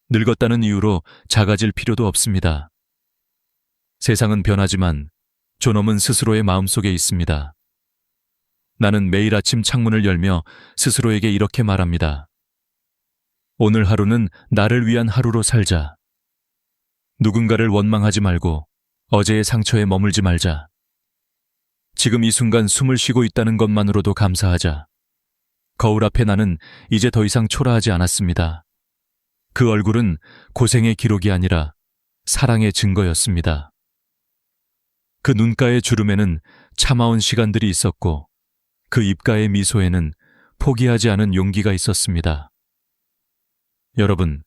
늙었다는 이유로 작아질 필요도 없습니다. 세상은 변하지만 존엄은 스스로의 마음속에 있습니다. 나는 매일 아침 창문을 열며 스스로에게 이렇게 말합니다. 오늘 하루는 나를 위한 하루로 살자. 누군가를 원망하지 말고 어제의 상처에 머물지 말자. 지금 이 순간 숨을 쉬고 있다는 것만으로도 감사하자. 거울 앞에 나는 이제 더 이상 초라하지 않았습니다. 그 얼굴은 고생의 기록이 아니라 사랑의 증거였습니다. 그 눈가의 주름에는 참아온 시간들이 있었고 그 입가의 미소에는 포기하지 않은 용기가 있었습니다. 여러분,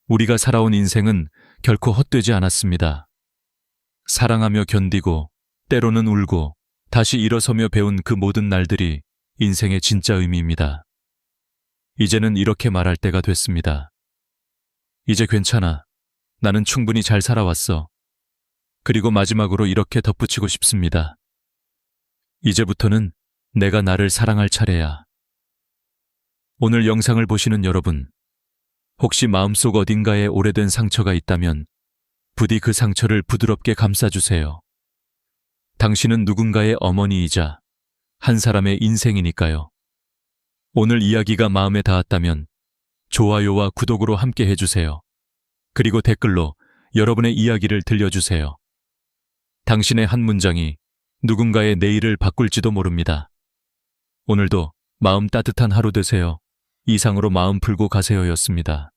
우리가 살아온 인생은 결코 헛되지 않았습니다. 사랑하며 견디고 때로는 울고 다시 일어서며 배운 그 모든 날들이 인생의 진짜 의미입니다. 이제는 이렇게 말할 때가 됐습니다. 이제 괜찮아. 나는 충분히 잘 살아왔어. 그리고 마지막으로 이렇게 덧붙이고 싶습니다. 이제부터는 내가 나를 사랑할 차례야. 오늘 영상을 보시는 여러분, 혹시 마음속 어딘가에 오래된 상처가 있다면 부디 그 상처를 부드럽게 감싸주세요. 당신은 누군가의 어머니이자 한 사람의 인생이니까요. 오늘 이야기가 마음에 닿았다면 좋아요와 구독으로 함께 해주세요. 그리고 댓글로 여러분의 이야기를 들려주세요. 당신의 한 문장이 누군가의 내일을 바꿀지도 모릅니다. 오늘도 마음 따뜻한 하루 되세요. 이상으로 마음 풀고 가세요였습니다.